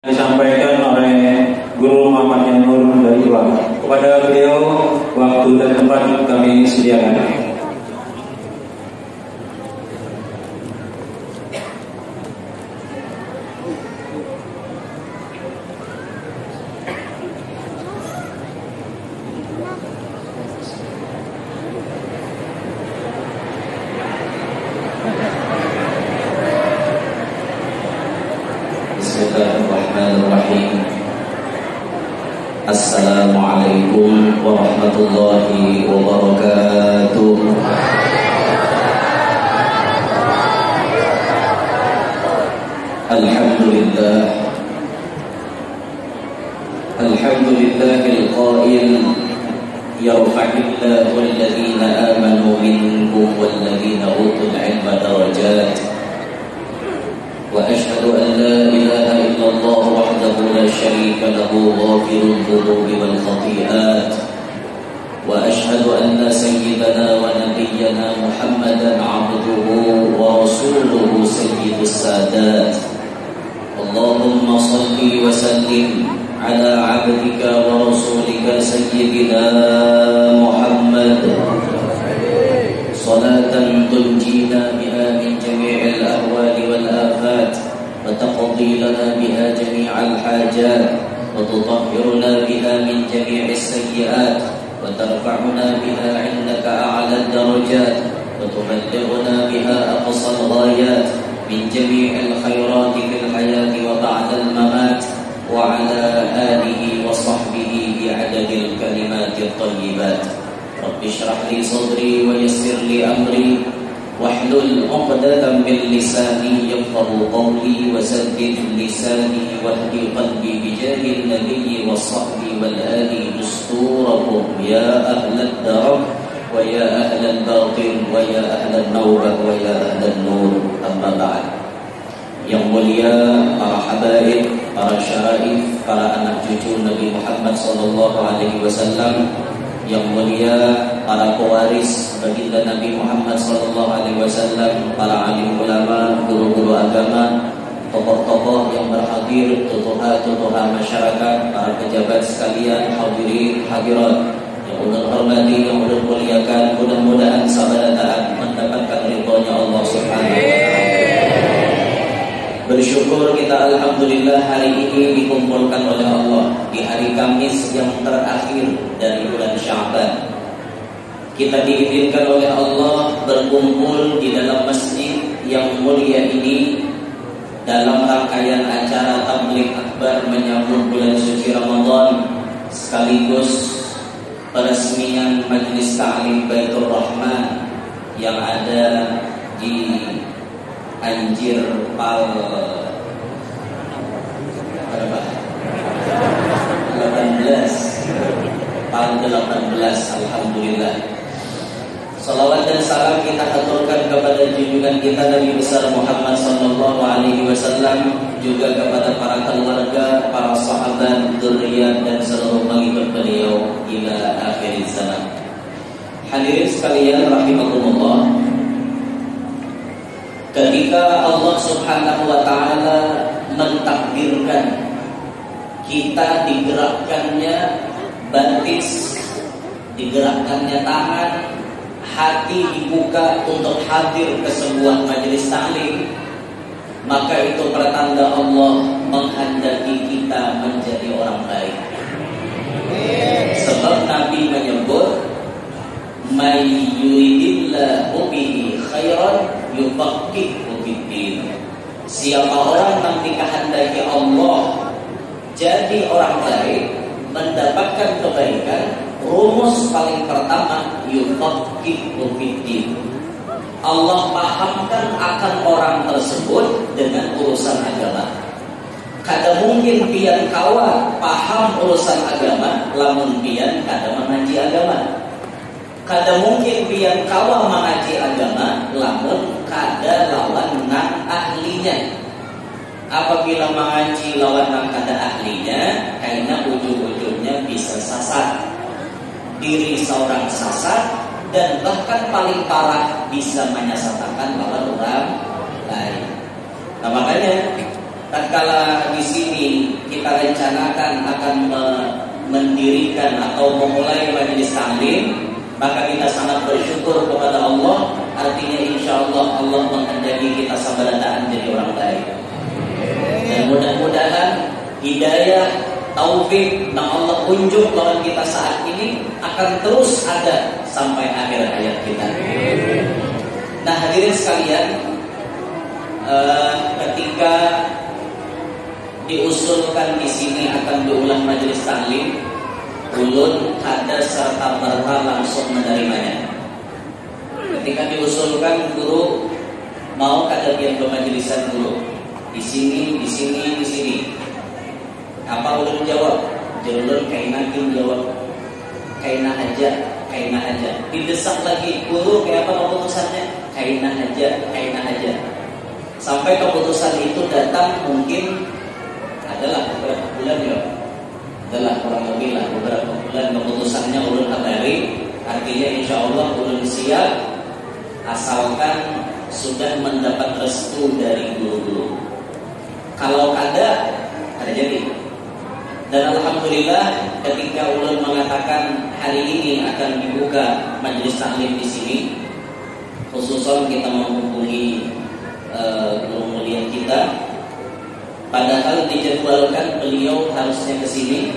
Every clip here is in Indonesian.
disampaikan oleh Guru Muhammad Nur dari Iwan. Kepada beliau waktu dan tempat kami sediakan. Bismillahirrahmanirrahim. Assalamualaikum warahmatullahi wabarakatuh. Alhamdulillah. Alhamdulillahil qail yarfa'illahu alladhina amanu minkum walladhina utul ilma darajat. وأشهد أن لا إله إلا الله وحده لا شريك له غافر الذنوب والخطيئات وأشهد أن سيدنا ونبينا محمدا عبده ورسوله سيد السادات اللهم صل وسلم على عبدك ورسولك سيدنا محمد صلاة تنجينا بها من جميع الأهوال والآفات وتقضي لنا بها جميع الحاجات وتطهرنا بها من جميع السيئات وترفعنا بها عندك أعلى الدرجات وتبلغنا بها أقصى الغايات من جميع الخيرات في الحياة وبعد الممات وعلى آله وصحبه بعدد الكلمات الطيبات. رب اشرح لي صدري ويسر لي أمري واحلل عقدة من لساني يفقه قولي وسدد لساني واهد قلبي بجاه النبي والصحب والآل دستوركم يا أهل الدرب ويا أهل الباطن ويا أهل النور ويا أهل النور. أما بعد. Yang mulia para habaib, para syaraif, para anak cucu Nabi Muhammad SAW, yang mulia para pewaris baginda Nabi Muhammad SAW, para alim ulama, guru-guru agama, tokoh-tokoh yang berhadir, tutuha masyarakat, para pejabat sekalian, hadirin hadirat yang ulun hormati, yang ulun muliakan, mudah-mudahan sahabat taat mendapatkan ridhonya Allah Subhanahu wa taala. Bersyukur kita alhamdulillah hari ini dikumpulkan oleh Allah di hari Kamis yang terakhir dari bulan Sya'ban. Kita diizinkan oleh Allah berkumpul di dalam masjid yang mulia ini dalam rangkaian acara tabligh akbar menyambut bulan suci Ramadan sekaligus peresmian Majelis Ta'lim Baitur Rahman yang ada di Anjir Pal 18 alhamdulillah. Salawat dan salam kita aturkan kepada junjungan kita Nabi besar Muhammad sallallahu alaihi wasallam, juga kepada para keluarga, para sahabat, dzurriyyah dan seluruh pengikut beliau ila akhir zaman. Hadirin sekalian rahimakumullah. Ketika Allah Subhanahu wa taala mentakdirkan kita digerakkannya batis, digerakkannya tangan, hati dibuka untuk hadir ke sebuah majelis taklim, maka itu pertanda Allah menghendaki kita menjadi orang baik. Sebab Nabi menyebut may yuridillahu bihi khairan yufaqihu fiddin. Siapa orang yang dikehendaki Allah jadi orang baik, mendapatkan kebaikan, rumus paling pertama yufaqihu fiddin. Allah pahamkan akan orang tersebut dengan urusan agama. Kada mungkin pian kawa paham urusan agama lamun pian kada mengaji agama. Kada mungkin pian kawa mengaji agama lamun kada lawan nang ahlinya. Apabila mengaji lawan nang kada ahlinya, karena ujung-ujungnya bisa sasar. Diri seorang sasar dan bahkan paling parah bisa menyesatkan lawan orang lain. Nah makanya tatkala di sini kita rencanakan akan mendirikan atau memulai majelis taklim, maka kita sangat bersyukur kepada Allah. Artinya insya Allah Allah menghendaki kita sabarataan jadi orang baik. Dan mudah-mudahan hidayah, taufik yang Allah unjuk lawan kita saat ini akan terus ada sampai akhir hayat kita. Nah hadirin sekalian, ketika diusulkan di sini akan diulang majelis taklim, ulun ada serta merta langsung menerimanya. Ketika diusulkan, guru mau kadapian pemajelisan guru di sini, di sini, di sini. Apa ulun jawab? Ulun kaina jawab, kaina aja, kaina aja. Didesak lagi, guru kayak apa keputusannya? Kaina aja, kaina aja. Sampai keputusan itu datang mungkin adalah beberapa bulan ya, adalah kurang lebih lah beberapa bulan keputusannya ulun kabari. Artinya insya Allah ulun siap asalkan sudah mendapat restu dari guru-guru. Kalau ada jadi. Dan alhamdulillah ketika ulun mengatakan hari ini akan dibuka majelis taklim di sini, khususan kita menghubungi guru mulia kita. Padahal dijadwalkan beliau harusnya ke sini,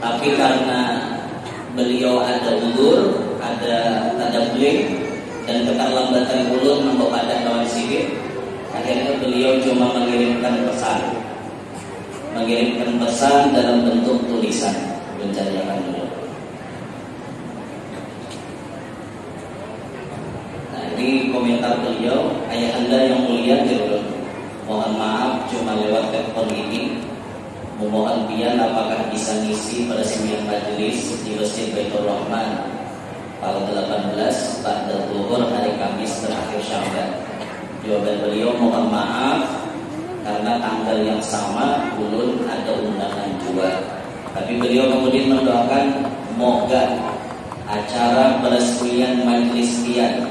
tapi karena beliau ada udur, ada tadablik dan keterlambatan ulun membawakan kawan sikit, akhirnya beliau cuma mengirimkan pesan dalam bentuk tulisan. Mencarikan dulu. Nah ini komentar beliau, ayah anda yang mulia dirulun. Mohon maaf cuma lewat telepon ini. Memohon pian apakah bisa ngisi pada sembilan majelis di Masjid Baitur Rahman tanggal 18 pada zuhur hari Kamis terakhir Syawal. Jawaban beliau mohon maaf karena tanggal yang sama ulun ada undangan juga. Tapi beliau kemudian mendoakan moga acara peresmian majelis pian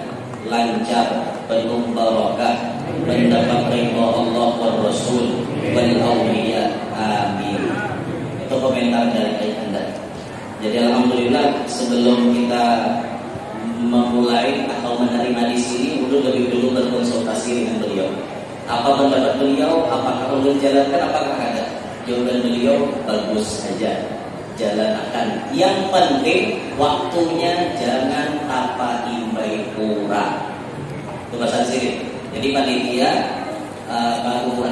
lancar, penuh barokah, mendapat ridha Allah wa Rasul wal auliya. Amin. Itu komentar dari ayah anda. Jadi alhamdulillah sebelum kita memulai atau menerima di sini, ulun lebih dulu berkonsultasi dengan beliau. Apa pendapat beliau? Apakah ulun jalankan? Apakah ada? Jawaban beliau bagus saja, jalankan. Yang penting waktunya jangan tapa imbai kurang. Itu bahasa sini. Jadi panitia,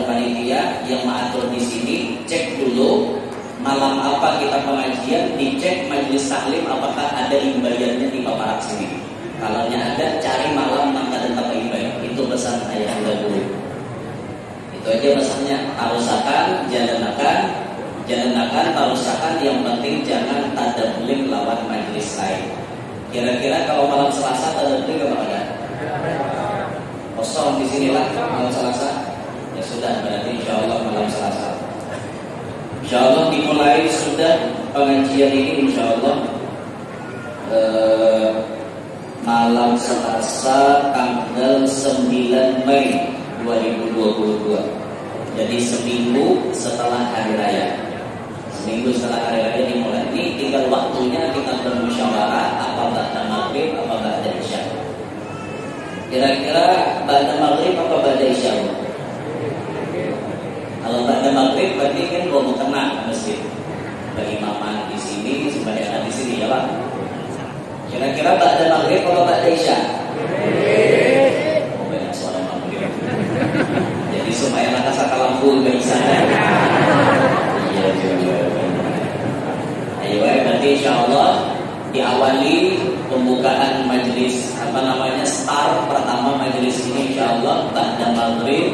panitia yang mengatur di sini cek dulu malam apa kita pengajian, dicek majelis taklim apakah ada imbayannya di paparan sini. Kalau ada, cari malam maka dan tapa imbai. Itu pesan ayah anda dulu. Itu aja pesannya. Tarusakan, jalankan, tarusakan. Yang penting jangan tadablik lawan majelis lain. Kira-kira kalau malam Selasa tadablik apa ada? Kosong di sinilah malam Selasa. Ya sudah, berarti insya Allah malam Selasa. Insya Allah dimulai sudah pengajian ini insya Allah malam Selasa tanggal 9 Mei 2022. Jadi seminggu setelah hari raya. Seminggu setelah hari raya dimulai. Ini tinggal waktunya kita bermusyawarah apa ba'da maghrib apa ba'da isya. Kira-kira ba'da maghrib apa ba'da isya? Kalau ba'da maghrib berarti kan mau kena masjid. Berimaman di sini, sembahyang di sini ya Pak. Kira-kira ba'da maghrib apa ba'da isya? Oh banyak suara maghrib. Jadi supaya mata saka lampu gak bisa. Iya juga. Ayo berarti insya Allah diawali pembukaan majelis start pertama majelis ini insya Allah ba'da maghrib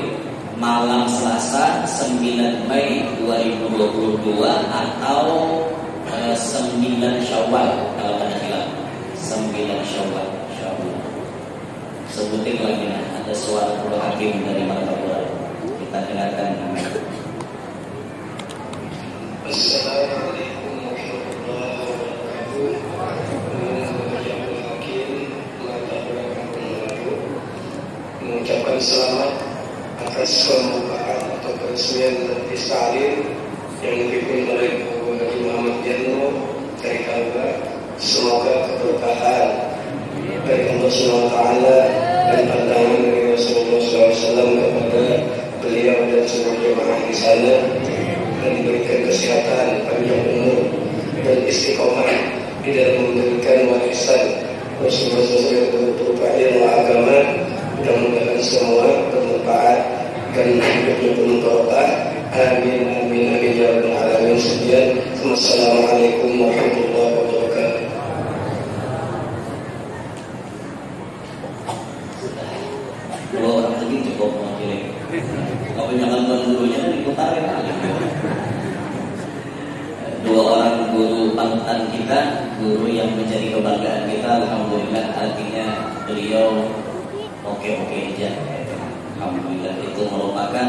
malam Selasa 9 Mei 2022 atau 9 Syawal kalau pada hilang 9 Syawal insyaallah. Sebutin lagi ada suara Guru Hakim dari Martapura. Kita dengarkan. Assalamualaikum warahmatullahi wabarakatuh. Mengucapkan selamat atas pembukaan atau peresmian majelis taklim yang kesehatan, panjang umur, dan istiqomah di dalam memberikan warisan sesuai berupa ilmu agama. Mudah-mudahan semua bermanfaat dan hidupnya penuh barokah. Amin amin amin ya rabbal alamin. Sekian. Wassalamualaikum warahmatullahi wabarakatuh. Dua orang lagi cukup mewakili. Kalau jangan gurunya diputar ya. Dua orang guru panutan kita, guru yang menjadi kebanggaan kita, alhamdulillah. Artinya beliau oke-oke aja. Alhamdulillah, itu merupakan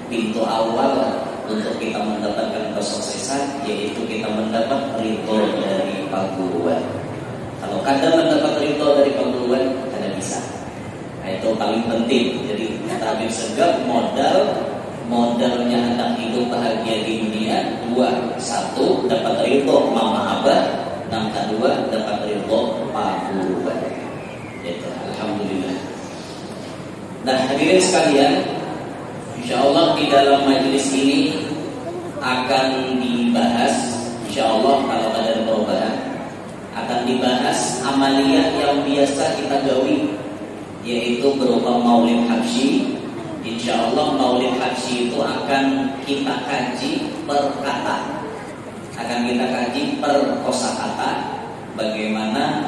pintu awal untuk kita mendapatkan kesuksesan, yaitu kita mendapat ridho dari perguruan. Kalau kadang mendapat ridho dari perguruan, kadang bisa. Nah, itu paling penting. Jadi Tabib Segaf modalnya anak hidup bahagia di dunia dua. Satu, dapat ridho mama abah. Yang kedua, dapat ridho perguruan. Itu alhamdulillah. Nah, hadirin sekalian, insyaallah di dalam majelis ini akan dibahas, insyaallah kalau ada perubahan, akan dibahas amaliyah yang biasa kita gawi, yaitu berupa maulid habsyi. Insyaallah maulid habsyi itu akan kita kaji per kata, akan kita kaji per kosakata. Bagaimana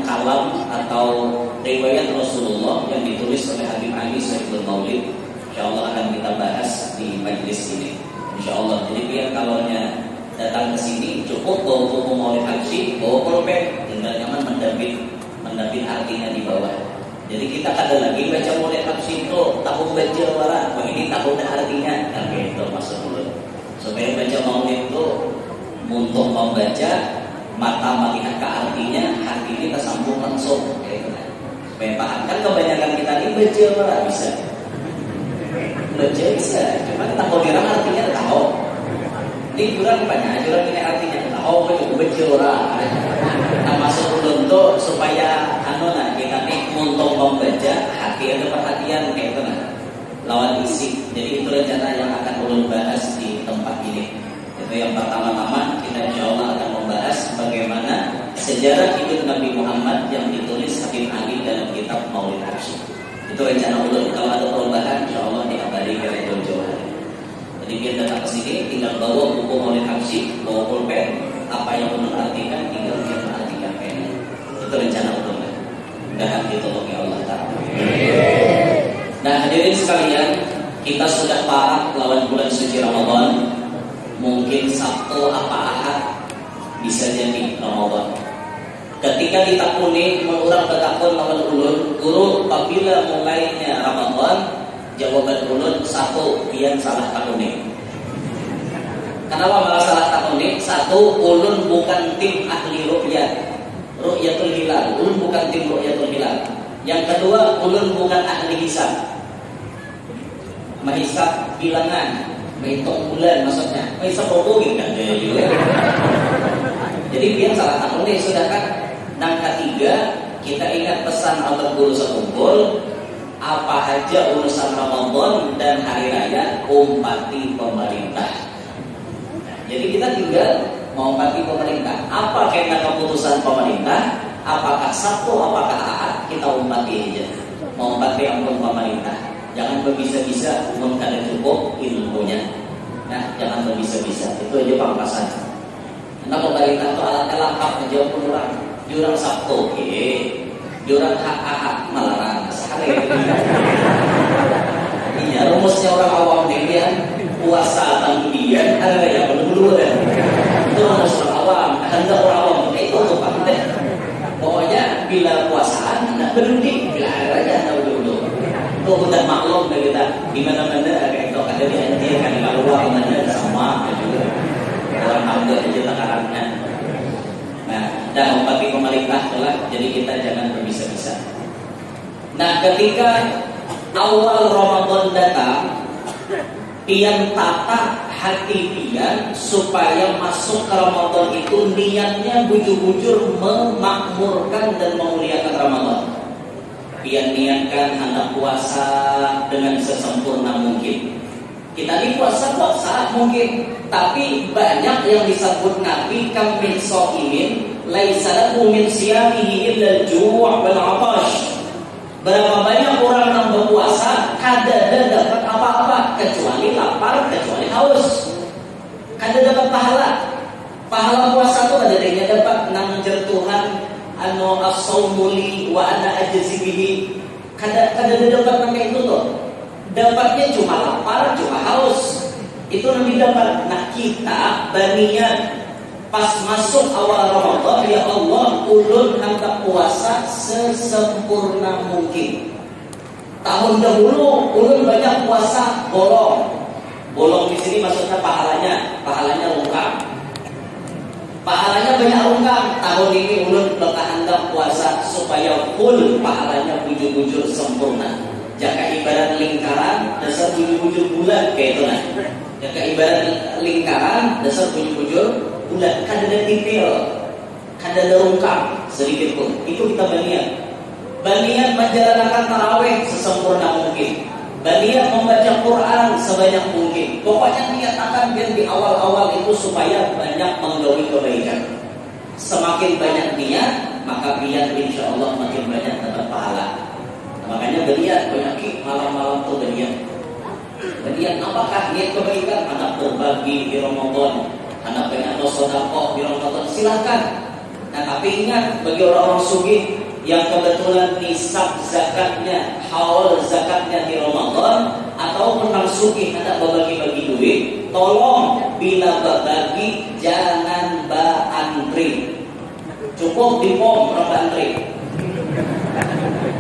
kalam atau riwayat Rasulullah yang ditulis oleh Habib Ali Sayyidul Maulid, insyaallah akan kita bahas di majelis ini. Insyaallah. Jadi biar kalaunya datang ke sini cukup bawa buku maulid habsyi, bawa pulpen, tinggal nyaman mendapin artinya di bawah. Jadi kita kada lagi baca maulid habsyi itu tahu baca warak, ini tahu artinya, kan gitu maksud dulu. Supaya baca maulid itu untuk membaca, mata melihat ke artinya, hati ini tersambung langsung. Supaya paham. Kan kebanyakan kita ini baca warak bisa. Baca bisa, cuma tak tahu dirang artinya tahu. Ini kurang banyak, curang ini artinya tahu baca warak. Nah masuk untuk supaya kita nih untuk membaca hati ada perhatian kayak itu lawan isi. Jadi itu rencana yang akan ulun bahas di tempat ini. Itu yang pertama-tama kita insyaallah akan membahas bagaimana sejarah hidup Nabi Muhammad yang ditulis Habib Ali dalam kitab Maulid Habsyi. Itu rencana ulun. Kalau ada perubahan insyaallah dikabari ke Redon Jawa. Jadi biar datang ke sini tinggal bawa buku Maulid Habsyi, bawa pulpen, apa yang ulun artikan tinggal dia perhatikan pennya. Itu rencana ulun. Dan ditolongi Allah Ta'ala. Nah hadirin sekalian, kita sudah parah lawan bulan suci Ramadan. Mungkin Sabtu apa Ahad bisa jadi Ramadan. Ketika ditakuni mengulang bertakun lawan ulun, guru apabila mulainya Ramadan, jawaban ulun satu, pian salah takuni. Kenapa malah salah takuni? Satu, ulun bukan tim ahli ruqyah, ru'yatul hilal. Ulun bukan tim ru'yatul hilal. Yang kedua, ulun bukan ahli hisab, menghisab bilangan, menghitung bulan maksudnya, menghisab hubungin kan juga. Jadi biar salah takuni sudah kan. Yang ketiga, kita ingat pesan Allah guru sekumpul, apa aja urusan Ramadan dan hari raya umpati pemerintah. Jadi kita tinggal mengumpati pemerintah. Apa kena keputusan pemerintah? Apakah Sabtu, apakah Ahad, kita umpati aja. Mengumpati ampun pemerintah. Jangan berbisa-bisa, kada cukup ilmunya. Nah, jangan berbisa-bisa. Itu aja pangkasan. Karena pemerintah itu alatnya lengkap menjawab orang. Jurang Sabtu, jurang Ahad, melarang. Iya, rumusnya orang awam dia puasa tanggudian, ada yang belum itu rumus orang awam, hendak orang awam itu tuh pandai. Pokoknya bila puasaan, hendak berunding, bila hari raya hendak dulu. Itu udah maklum dari kita, di mana-mana kayak itu ada di Aceh, kan di Papua, mana sama juga. Orang ambil aja takarannya. Nah, dan umpati pemerintah telah, jadi kita jangan berbisa-bisa. Nah, ketika awal Ramadan datang, pian tata hati pian supaya masuk ke Ramadan itu niatnya bujur-bujur memakmurkan dan memuliakan Ramadan. Pian niatkan hendak puasa dengan sesempurna mungkin. Kita ini puasa mungkin, tapi banyak yang disebut Nabi kam min shaimin laisa lahu min siyamihi illa al-ju' wal 'atash. Berapa banyak orang yang berpuasa kada dapat apa-apa kecuali lapar, kecuali haus. Kada dapat pahala. Pahala puasa itu ada dapat nang jertuhan anu as-saumuli wa ana ajzi bihi. Kada dapat nang itu tuh. Dapatnya cuma lapar, cuma haus. Itu lebih dapat. Nah kita banian pas masuk awal Ramadan, ya Allah, ulun hendak puasa sesempurna mungkin. Tahun dahulu ulun banyak puasa bolong. Bolong di sini maksudnya pahalanya lengkap. Pahalanya banyak lengkap. Tahun ini ulun bakal hendak puasa supaya full pahalanya bujur-bujur sempurna. Jaka ibarat lingkaran, dasar bujur-bujur bulan kayak itu nah. Jaka ibarat lingkaran, dasar bujur-bujur bulan. Kada ada detail, kada ada lengkap sedikit pun. Itu kita banian menjalankan tarawih sesempurna mungkin. Banian membaca Quran sebanyak mungkin. Pokoknya niatakan biar di awal-awal itu supaya banyak menggawi kebaikan. Semakin banyak niat, maka biar insya Allah makin banyak dapat pahala. Makanya belian banyak malam-malam tuh belian apakah niat kebaikan? Anak berbagi di Ramadan, anak banyak sedekah di Ramadan, silakan. Nah tapi ingat, bagi orang-orang sugih yang kebetulan nisab zakatnya, haul zakatnya di Ramadan, atau menang sugih hendak berbagi-bagi duit, tolong bila berbagi jangan antri. Cukup di pom antri.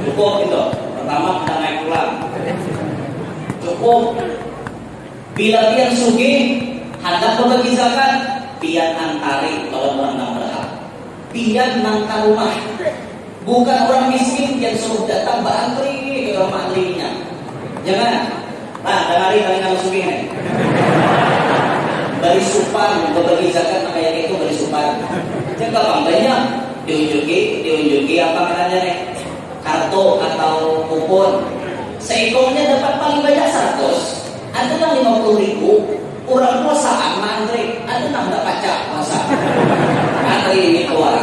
Cukup itu. Pertama kita naik pulang. Cukup. Bila pian sugih hendak berbagi zakat, pian antari kalau orang nang berhak. Pian nang ka rumah. Bukan orang miskin yang suruh datang berantri ke rumah antrinya. Jangan. Nah, dengarin kali kalau sugih nih. Bari supan berbagi zakat kayak itu bari supan. Jangan banyak diunjuki apa namanya nih? Kartu atau kupon. Seekornya dapat paling banyak 100. Ada yang 50.000. Orang puasa antri. Ada yang tak baca puasa. Antri ini keluar.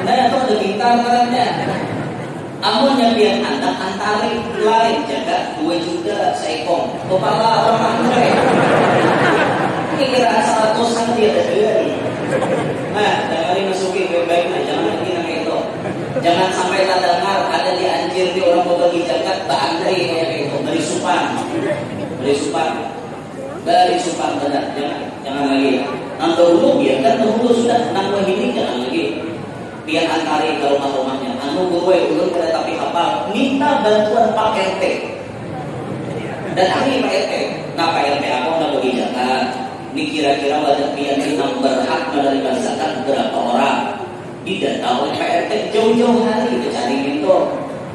Nah itu ada pintar caranya. Amun yang biar anda antari lain jaga 2 juta seekor. Kepala orang antri. Ini kira 100-an dia ada. Nah, dengarin masukin baik-baik. Jangan lagi nang itu. Jangan sampai tak dengar ada dianjir di orang berbagi zakat berantri kayak itu. Beri supan benar. Jangan lagi. Nang dahulu biarkan dahulu sudah. Nang ini jangan lagi. Biar antari ke rumah-rumahnya. Anu gue ulun kada tapi hafal. Minta bantuan Pak RT. Dan ahli Pak RT. Nah Pak RT aku nggak bagi zakat. Ini kira-kira wadah pian yang berhak menerima zakat berapa orang? Tidak tahu Pak RT jauh-jauh hari itu cari itu.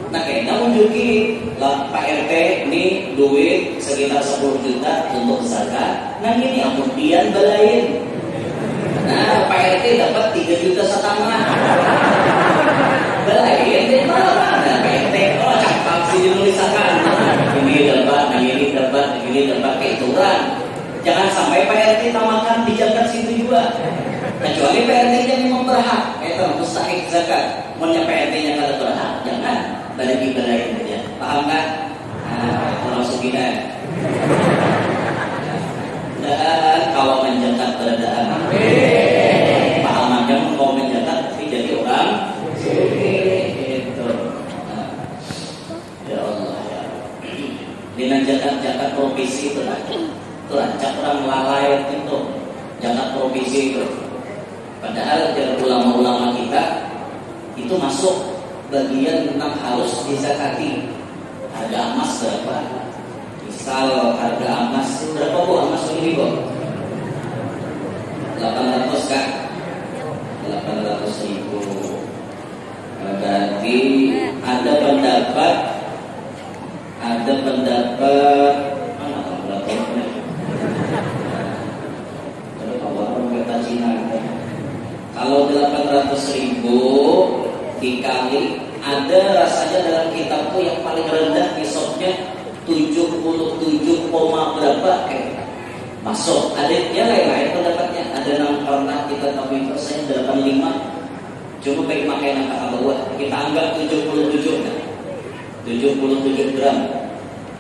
Nah kayaknya menunjuki lah Pak RT ini duit sekitar 10 juta untuk zakat. Nah ini ampun pian belain. Nah Pak RT dapat 3,5 juta. Belain dari mana? Pak RT oh cakap sih dinulisakan. Ini dapat kayak ituran. Jangan sampai Pak RT tamakan di zakat situ juga. Kecuali Pak RT-nya memang berhak. Itu mustahik zakat. Maunya Pak RT-nya kalau berhak, jangan belain aja. Paham kan? Nah, termasuk kita. Dan kalau menjakat beradaan. Paham aja kalau menjakat jadi orang. Itu. Nah. Ya Allah ya. Dengan zakat provinsi itu lah. Itu rancak orang lalai itu. Zakat provinsi itu. Padahal dari ulama-ulama kita itu masuk bagian tentang harus dizakati. Harga emas berapa? Misal harga emas berapa bu? Emas ini bu? 800 kan? 800.000. Berarti ada pendapat mana pendapatnya? Kalau 800.000 dikali ada rasanya dalam kitabku yang paling rendah nisabnya 77, berapa masuk. Ada yang lain pendapatnya. Ada yang pernah kita tahu itu saya 85. Cuma baik pakai angka bawah. Kita anggap 77 kan? 77 gram.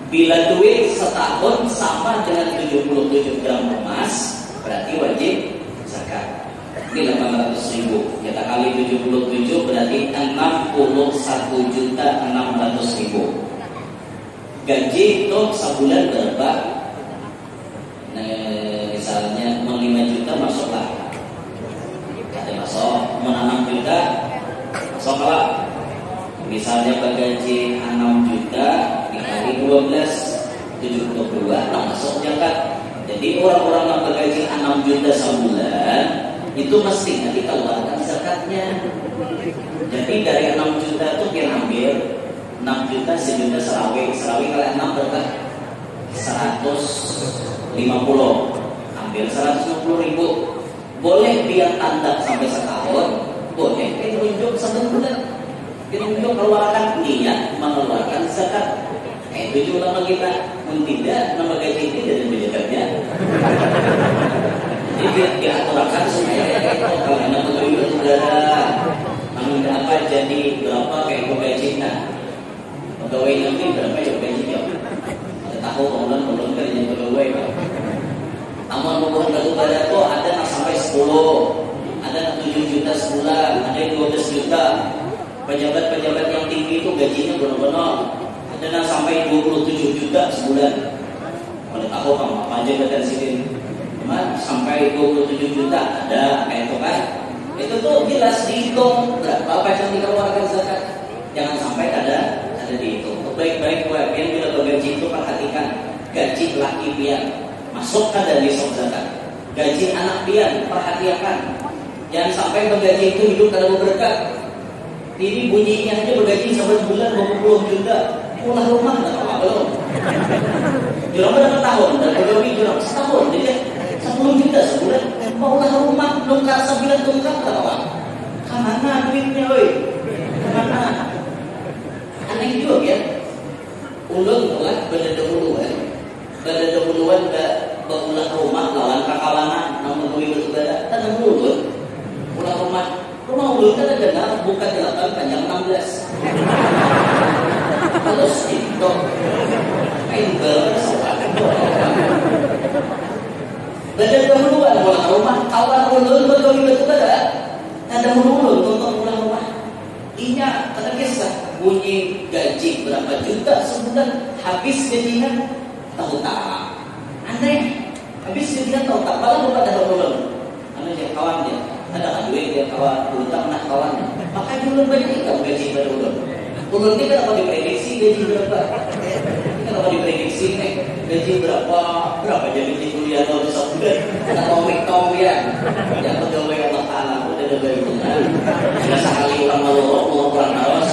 Bila duit setahun sama dengan 77 gram emas, berarti wajib zakat. Ini 800.000. Kita kali 77 berarti 61.600.000. Gaji itu sebulan berapa? Misalnya 5 juta masuklah. Ada masuk, 6 juta masuklah. Misalnya bergaji 6 juta dikali 12, 72, masuk zakat. Jadi orang-orang yang bergaji 6 juta sebulan itu mestinya dikeluarkan zakatnya. Jadi dari 6 juta itu kita ambil 6 juta sejuta serawi kali 6 berapa? 150. Ambil 150.000. Boleh dia tanda sampai setahun, boleh tunjuk sebulan. Tunjuk keluarkan niat mengeluarkan zakat. Itu juga nama kita. Tidak, nama gaji ini dari zakatnya. Jadi diaturkan supaya kalau anak itu saudara, apa jadi berapa kayak gajinya. Pegawai nanti berapa ya gajinya? Ada tahu orang kerja pegawai. Amal mohon batu pada kok ada yang sampai 10, ada yang 7 juta sebulan, ada yang 12 juta. Pejabat-pejabat yang tinggi itu gajinya benar-benar ada yang sampai 27 juta sebulan. Kalau tahu kamu apa aja badan sini, sampai 27 juta ada kayak itu kan? Itu tuh jelas dihitung berapa yang dikeluarkan zakat. Jangan sampai ada dihitung. Baik-baik yang bila bergaji itu perhatikan gaji laki pian masukkan dari zakat. Gaji anak pian perhatikan. Jangan sampai bergaji itu hidup dalam berkat. Ini bunyinya aja bergaji sampai sebulan 20 juta. Pulang rumah nggak apa belum? Jurang berapa tahun? Dan pegawai jurang setahun, jadi 10 juta sebulan. Pulang rumah nungkar 9 tungkar nggak apa? Kemana duitnya, oi? Kemana? Aneh juga ya. Ulun lah berdahuluan pulang rumah lawan kakawanan, namun duit berbeda. Tanah ulun pulang rumah ulun kan ada dengar bukan 8 panjang 16. Terus itu kain berapa soal beda dahuluan pulang rumah kawan ulun berdua berbeda. Ada ulun untuk pulang rumah. Inya kata kisah bunyi gaji berapa juta sebulan habis gajinya tahu tak aneh habis gajinya tahu tak malah bukan ada ulun aneh dia kawan dia ada duit dia kawan utang nak kawannya maka ulun banyak kamu gaji baru ulun ini kenapa diprediksi gaji berapa kenapa diprediksi gaji berapa jadi gaji kuliah kalau sebulan kita komik ya yang pegawai Allah Ta'ala udah ada hitungan sudah sekali orang melorok kurang tawas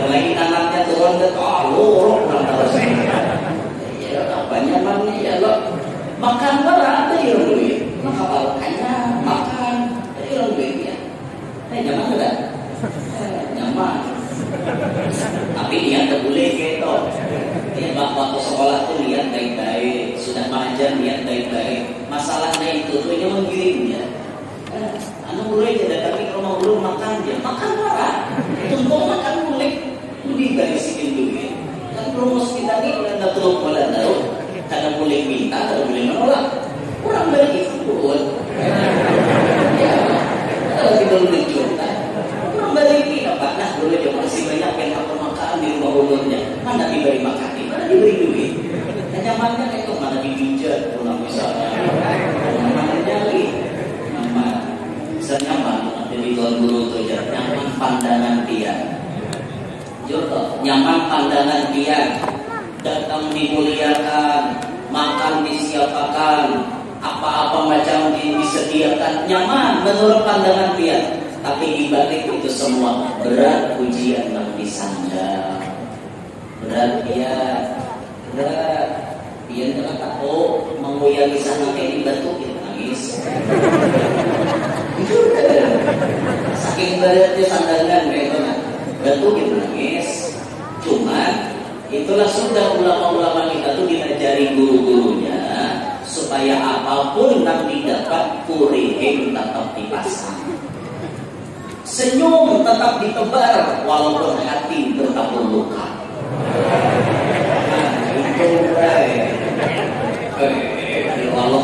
lagi tanamnya turun ke lorok kurang tawas ya banyak mana ya lo makan barang tadi orang duit maka balkannya makan tadi orang duitnya nyaman enggak? Nyaman tapi niat tak boleh gitu ya waktu sekolah tuh niat baik-baik sudah mengajar niat baik-baik masalahnya itu tuh yang menggiringnya anak boleh jadi tapi kalau belum makan dia makan marah contoh makan boleh lebih dari sedikit duit kan belum mesti tadi udah terus boleh tahu karena boleh minta kalau boleh menolak kurang dari itu pun ya kalau kita lebih juta kurang dari ini apa nah boleh dia masih banyak yang apa makan di rumah ulurnya mana diberi makan mana diberi duit nyamannya itu mana dipijat pulang misalnya mana nyali nyaman senyaman jadi tuan guru itu ya nyaman pandangan dia jodoh nyaman pandangan dia datang dimuliakan makan disiapakan apa-apa macam disediakan nyaman menurut pandangan dia tapi dibalik itu semua berat ujian yang disandang berat dia jangan tahu mengoyak di sana kayak dibantu kita nangis saking beratnya sandangan kayak itu kan bantu kita nangis cuman Itulah sudah ulama-ulama kita tuh diajari guru-gurunya supaya apapun yang didapat kurihing tetap dipasang, senyum tetap ditebar walaupun hati bertabur luka. Allah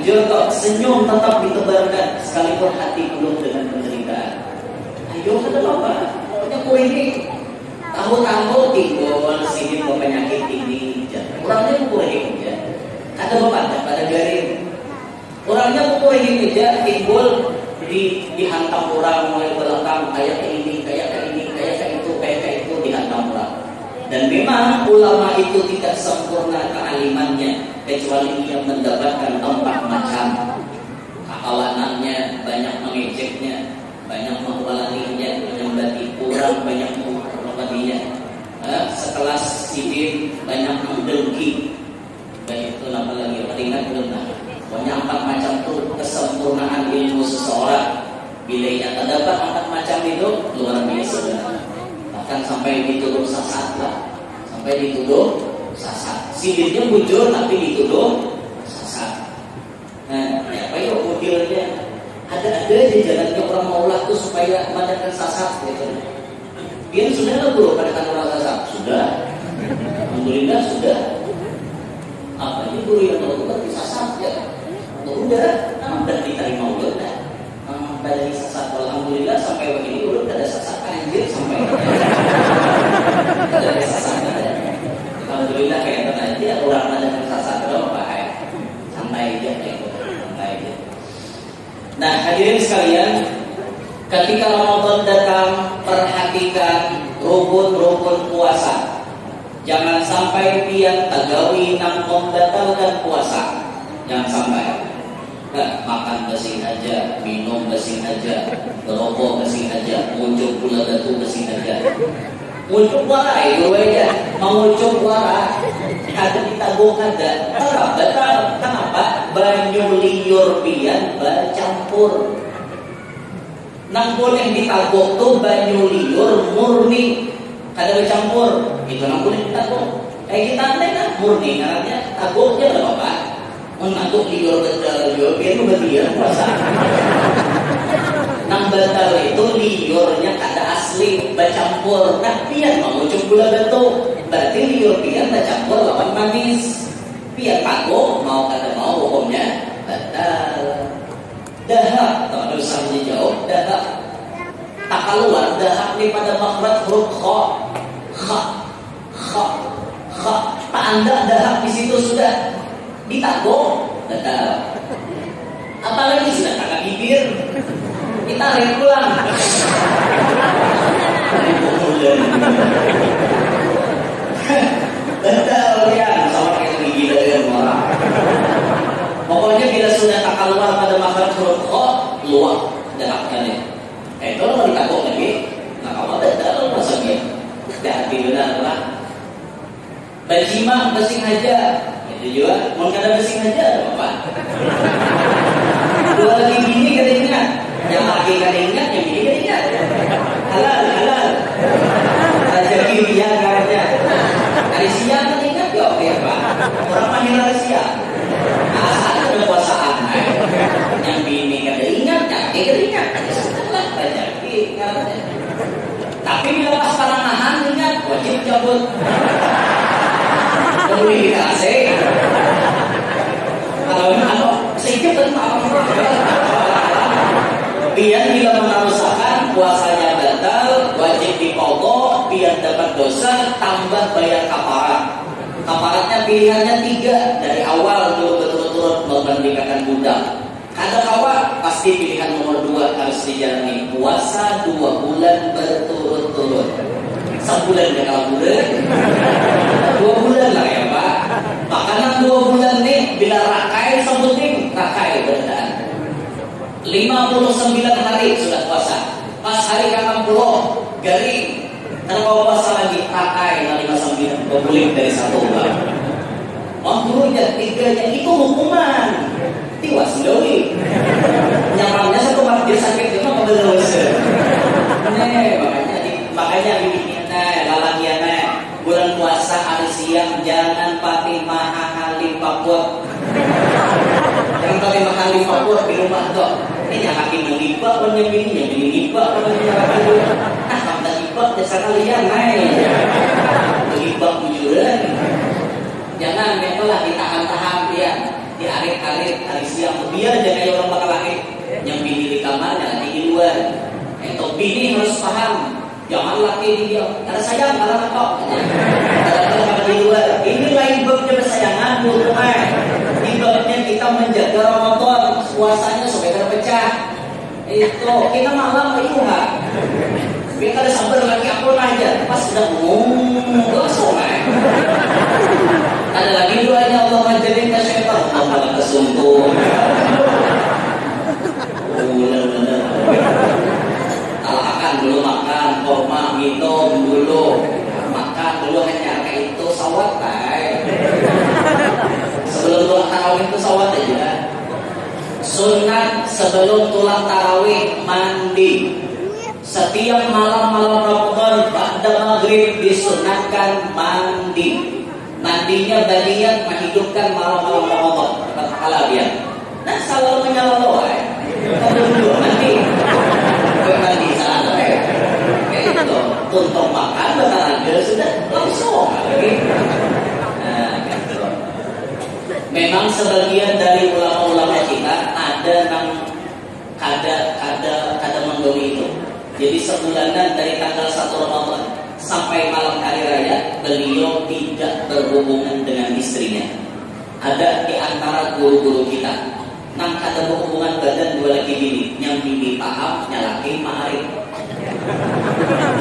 jujur kok, senyum tetap ditebarkan sekalipun hati penuh dengan penderitaan. Ayo kata bapak, pokoknya kue ini tahu-tahu timbul sini penyakit ini, orangnya kue ini ya. Kata bapak pada garing, orangnya kue ini aja timbul dihantam orang mulai belakang kayak ini, kayak itu dihantam orang. Dan memang ulama itu tidak sempurna kealimannya kecuali ia mendapatkan 4 macam kehalanannya, banyak mengejeknya, banyak mengulanginya, menyembati kurang, banyak menghormatinya. Sekelas sidin banyak mendengki, baik itu nama lagi ingat belum? Pokoknya 4 macam itu kesempurnaan ilmu seseorang. Bila ia terdapat 4 macam itu luar biasa. Bahkan sampai dituduh sasat lah, sampai dituduh sasat. Sidinnya bujur tapi dituduh sasat. Nah, apa ya modelnya? Ada aja jalannya orang maulah tuh supaya mengadakan sasat gitu. Dia sudah guru pada orang sasat, sudah. Alhamdulillah sudah. Apa ini guru yang melakukan disasat ya? Udah, udah diterima udah. Dari sasat, alhamdulillah sampai begini udah ada sasat anjir sampai ada sasat. Alhamdulillah kayak tadi orang ada sasat berapa ya? Santai aja kayak santai aja. Nah, hadirin sekalian, ketika Ramadan datang, perhatikan rukun-rukun puasa. Jangan sampai pian tagawi nang membatalkan puasa. Jangan sampai. Nah, makan bersih aja, minum bersih aja, berokok bersih aja, muncul pula datu bersih aja. Muncul warai dulu aja, mengucuk warai. Ada ditabung ada. Kenapa? Banyu liur pian bercampur. Nang boleh ditabung tuh banyu liur murni. Kada bercampur. Itu nang boleh ditabung. Kayak kita kan murni karena tabungnya ada apa? Mengatuk liur betul liur pian itu berlian puasa. Nang betul itu liurnya kada asli bercampur. Nah pian mengucuk gula betul. Berarti liur pian bercampur lawan manis. Pian pago mau kada mau hukumnya batal. Dahak, teman usahanya jauh. Dahak tak keluar dahak ni pada makhraj huruf kha. Tanda dahak di situ sudah ditanggung, batal. Apalagi sudah kakak bibir, kita tarik pulang. Batal ya, sama kayak gigi dari orang. Pokoknya bila sudah tak keluar pada makhraj huruf kha, keluar dahaknya nih. Itu kalau ditanggung lagi, nggak kamu batal maksudnya. Hati benar lah. Bajimah bersih aja. Itu juga, mau kada bersih aja ada apa? Dua lagi bini kada ingat, yang laki kada ingat, yang bini kada ingat. Halal. Rezeki dia karena hari siang kada ingat ya oke pak. Orang panggil hari siang. Asal ada puasaan. Yang bini kada ingat, yang laki kada ingat. Setelah rezeki karena. Tapi bila pas parangahan ingat wajib cabut. Komunikasi. Kalau sedikit tentang biar bila merusakan puasanya batal, wajib dipotong, biar dapat dosa, tambah bayar kafarat. Kafaratnya pilihannya 3 dari awal dulu berturut-turut memerdekakan budak. Kada kawan pasti pilihan nomor 2 harus dijalani, puasa 2 bulan berturut-turut. Sebulan ke bulan, 2 bulan lah ya pak. Makanan 2 bulan nih bila rakai sebutin rakai berdaan 59 hari sudah puasa. Pas hari ke-60 garing terbawa puasa lagi rakai 59 berbulik dari 1 bulan. Mampunya 3-nya itu hukuman. Tiwas doi. Nyamannya 1 dia sakit cuma kebetulan. makanya bibitnya lalakiana bulan puasa hari siang jangan pakai mahal papua. Jangan pakai mahal papua di rumah tuh. Ini yang kaki melipat pun yang ini lipat pun yang kaki. Nah, kalau lipat jasa kalian naik. Lipat bujuran. Jangan memanglah ditahan-tahan dia di arit-arit hari siang. Biar jangan orang bakal laki yang bini di kamarnya nanti di luar. Bini harus paham. Jangan laki di dia. Karena sayang malah apa? Kalau di luar. Ini lain babnya bersayangan bukan. Ini babnya kita menjaga Ramadan puasanya supaya terpecah. Itu kita malam iuha. Biar kada sabar lagi aku aja. Pas sudah langsung ada lagi doanya Allah menjadi syaitan. Allah kesungguh. Benar-benar. Makan dulu makan, korma, minum dulu. Makan dulu hanya kayak itu sawat sebelum tulang tarawih itu sawat aja. Sunat sebelum tulang tarawih mandi. Setiap malam-malam Ramadan pada maghrib disunatkan mandi. Mandinya bagian menghidupkan malam-malam Ramadan. Kata dia. Nah selalu menyala kalau dulu mandi. Mandi sana kayak itu. Tuntut makan benar sudah langsung lagi. Nah, gitu. Memang sebagian dari ulama-ulama kita ada menggomi itu. Jadi sebulanan dari tanggal 1 Ramadan sampai malam hari raya beliau tidak berhubungan dengan istrinya. Ada di antara guru-guru kita nang ada hubungan badan dua laki bini, yang bini paham, nyalakin ma'arif.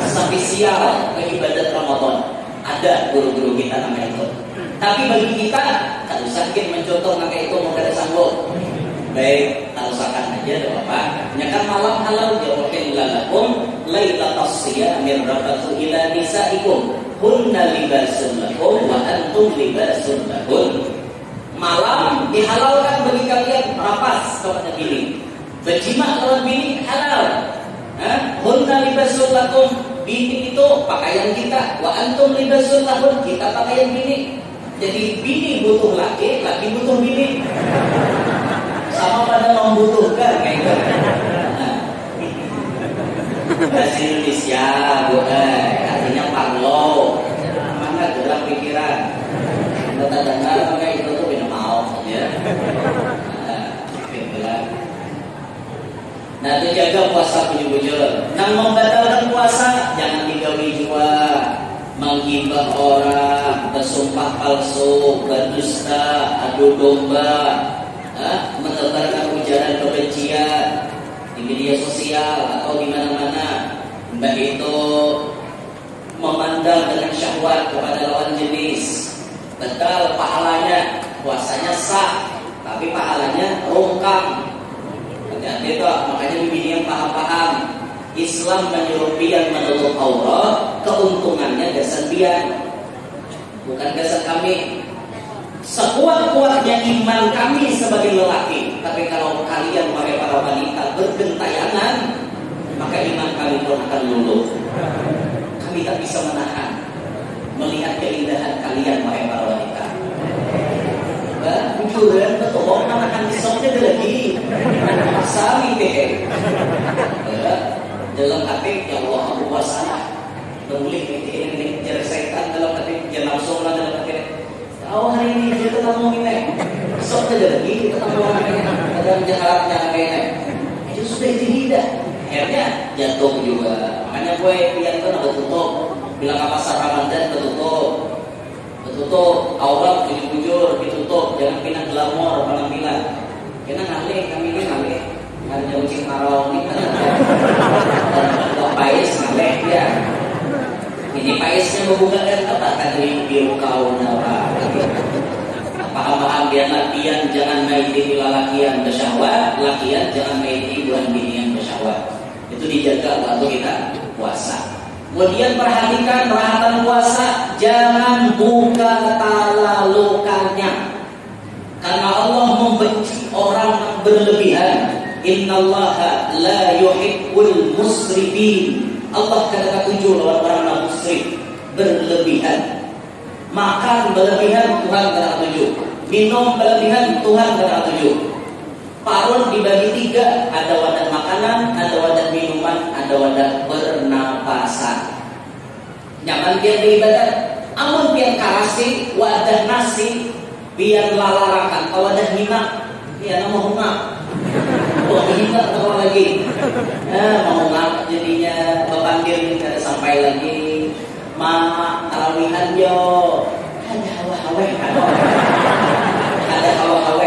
Spesial bagi badan Ramadan. Ada guru-guru kita namanya itu. Tapi bagi kita tak usah mencontoh namanya itu mau kada sanggup. Baik, tak usahkan aja ada apa. Nyakan malam halal jawabin lalakum lailatas siyamir rafatu ila nisaikum hunna libasun lakum wa antum libasun lahun. Malam dihalalkan bagi kalian merapas kepada bini. Berjima lawan bini halal. Hunna libasul lakum, bini itu pakaian kita. Wa antum libasul lahun, kita pakaian bini. Jadi bini butuh laki, laki butuh bini. Sama pada membutuhkan kayak gitu. Bahasa Indonesia, artinya parlo. Mana gerak pikiran. Kita dengar kayak itu tuh ya. Nah itu jaga puasa bujur-bujur. Nang membatalkan puasa jangan digawi jua, menghibah orang, bersumpah palsu, berdusta, adu domba, menebarkan ujaran kebencian di media sosial atau di mana-mana. Mbak itu memandang dengan syahwat kepada lawan jenis. Betul pahalanya, puasanya sah, tapi pahalanya rongkang. Dan itu makanya bini yang paham-paham Islam menyuruh pian menutup aurat, keuntungannya dasar pian, bukan dasar kami. Sekuat-kuatnya iman kami sebagai lelaki, tapi kalau kalian wahai para wanita bergentayangan, maka iman kami pun akan luluh. Kami tak bisa menahan melihat keindahan kalian wahai para wanita. Bujuran betul, menahan disoknya lagi. Sami deh. Dalam hati ya Allah aku puasa. Boleh ini setan dalam hati jangan langsung lah dalam hati. Oh hari ini dia ketemu ini. Besok aja lagi ketemu ini. Kadang jaraknya kayak itu sudah tidak. Akhirnya jatuh juga. Makanya gue lihat kan ada tutup. Bilang apa pasar Ramadan tertutup. Tertutup, aurat bujur ditutup. Jangan pindah glamor malam bilang. Kena ngalih kami ini ngalih. Ada ucing marau ini kan. Pais ngalih ya. Ini paisnya membukakan apa? Tadi biru kau nawa. Paham-paham biar lakian jangan main di lalakian bersyahwat, lakian jangan main di bulan binian bersyahwat. Itu dijaga waktu kita puasa. Kemudian perhatikan perhatian puasa, jangan buka talalukannya. Karena Allah membenci orang berlebihan. Innallaha la yuhibbul musrifin. Allah kata tujuh lawan orang musyrik berlebihan. Makan berlebihan Tuhan kata tujuh. Minum berlebihan Tuhan kata tujuh. Parut dibagi tiga, ada wadah makanan, ada wadah minuman, ada wadah bernapasan. Nyaman biar beribadat, amun biar karasi wadah nasi biar lalarakan. Kalau wadah hina, ya nama hunga. Oh hina atau lagi, mau ngap jadinya bepanggil kada sampai lagi. Ma tarawihan yo, ada hawa-hawa, ada hawa-hawa.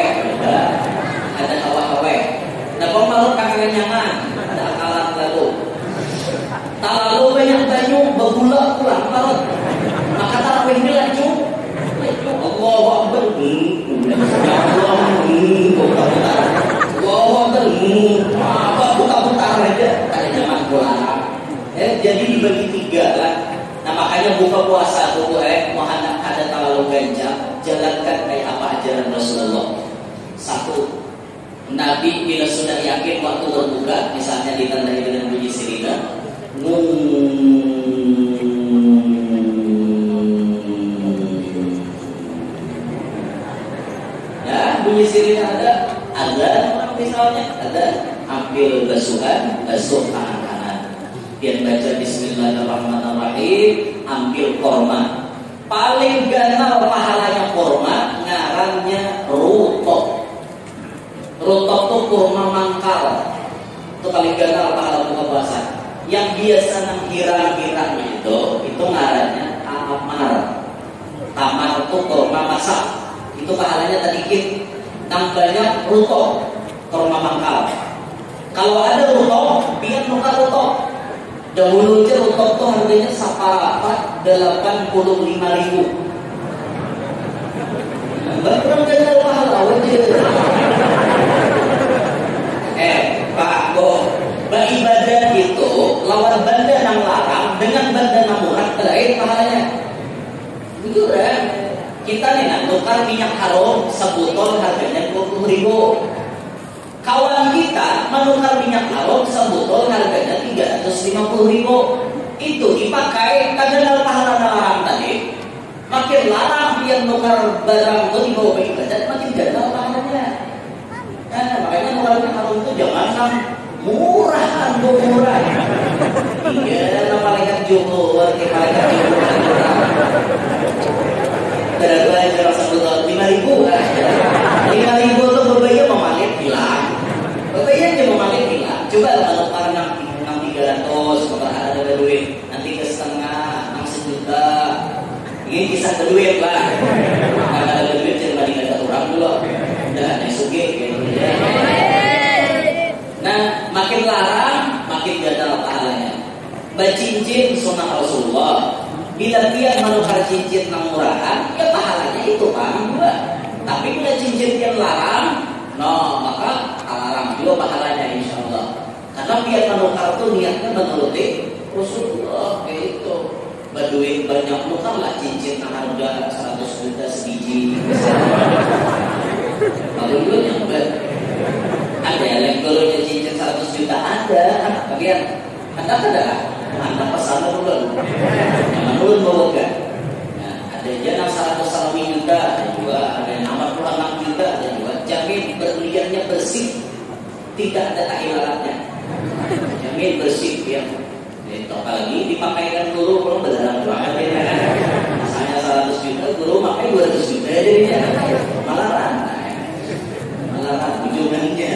Ada hawa-hawa. Nah, kalau malu kangen nyaman, ada akalan lalu. Tak lalu banyak banyu bergula pulang malu. Maka tarawih ini laju. Allahu Akbar. Allahu Akbar. Apa putar-putar aja. Ada nyaman pulang. Jadi dibagi tiga lah. Nah makanya buka puasa tuh mohon ada terlalu ganjal. Jalankan kayak apa ajaran Rasulullah. Satu. Nabi bila sudah yakin waktu berbuka, misalnya ditandai dengan bunyi sirina, ya bunyi sirina ada misalnya ada ambil basuhan, basuh tangan kanan, biar baca Bismillahirrahmanirrahim, ambil korma, paling ganal pahalanya korma, ngarannya rutok. Rotok tuh kurma mangkal. Itu paling ganal pahala buka puasa. Yang biasa nang hirang-hirangnya itu ngarannya tamar. Tamar itu kurma masak. Itu pahalanya sedikit. Nang banyak rotok, kurma mangkal. Kalau ada rotok, biar nuka rotok. Dahulu aja rotok tuh harganya separah 85.000. Berkurang ganal pahala wajib. Pak Bo, beribadah itu lawan benda yang larang dengan benda yang murah terkait pahalanya. Jujur ya, kita nih tukar minyak harum sebotol harganya 20.000. Kawan kita menukar minyak harum sebotol harganya 350.000. Itu dipakai kadang pahala larang tadi. Makin larang dia menukar barang itu dibawa beribadah, makin gagal pahalanya. Makanya mengalami harum itu jangan murah. Iya, malaikat jumhur, malaikat jumhur. Berapa yang sebut 5.000 kan? 5.000 itu berbayar memalit hilang. Berbayar aja memalit hilang. Coba kalau orang 300, kalau ada duit, nanti ke setengah, 6 juta. Ini kisah duit lah. Kalau ada duit jangan dikata orang dulu. Udah suge gitu. Nah, makin larang, makin gagal pahalanya. Bacincin sunnah Rasulullah. Bila dia menukar cincin yang murahan, ya pahalanya itu kan. Tapi bila cincin yang larang, maka larang juga pahalanya insya Allah. Karena dia menukar itu niatnya menuruti Rasulullah itu. Berduit banyak nukar lah cincin yang harga 100 juta sebiji. Kalau dulu yang ada yang kalau cincin 100 juta ada, kalian ada pesan dulu, yang dulu bawa kan? Ada yang 100 juta, ada juga ada yang 46 juta, ada juga jamin berliannya bersih, tidak ada kehilangannya, jamin bersih ya. Itu apalagi dipakaikan guru kalau berdalam banget ya. Misalnya 100 juta, guru pakai 200 juta jadinya, malah ujungannya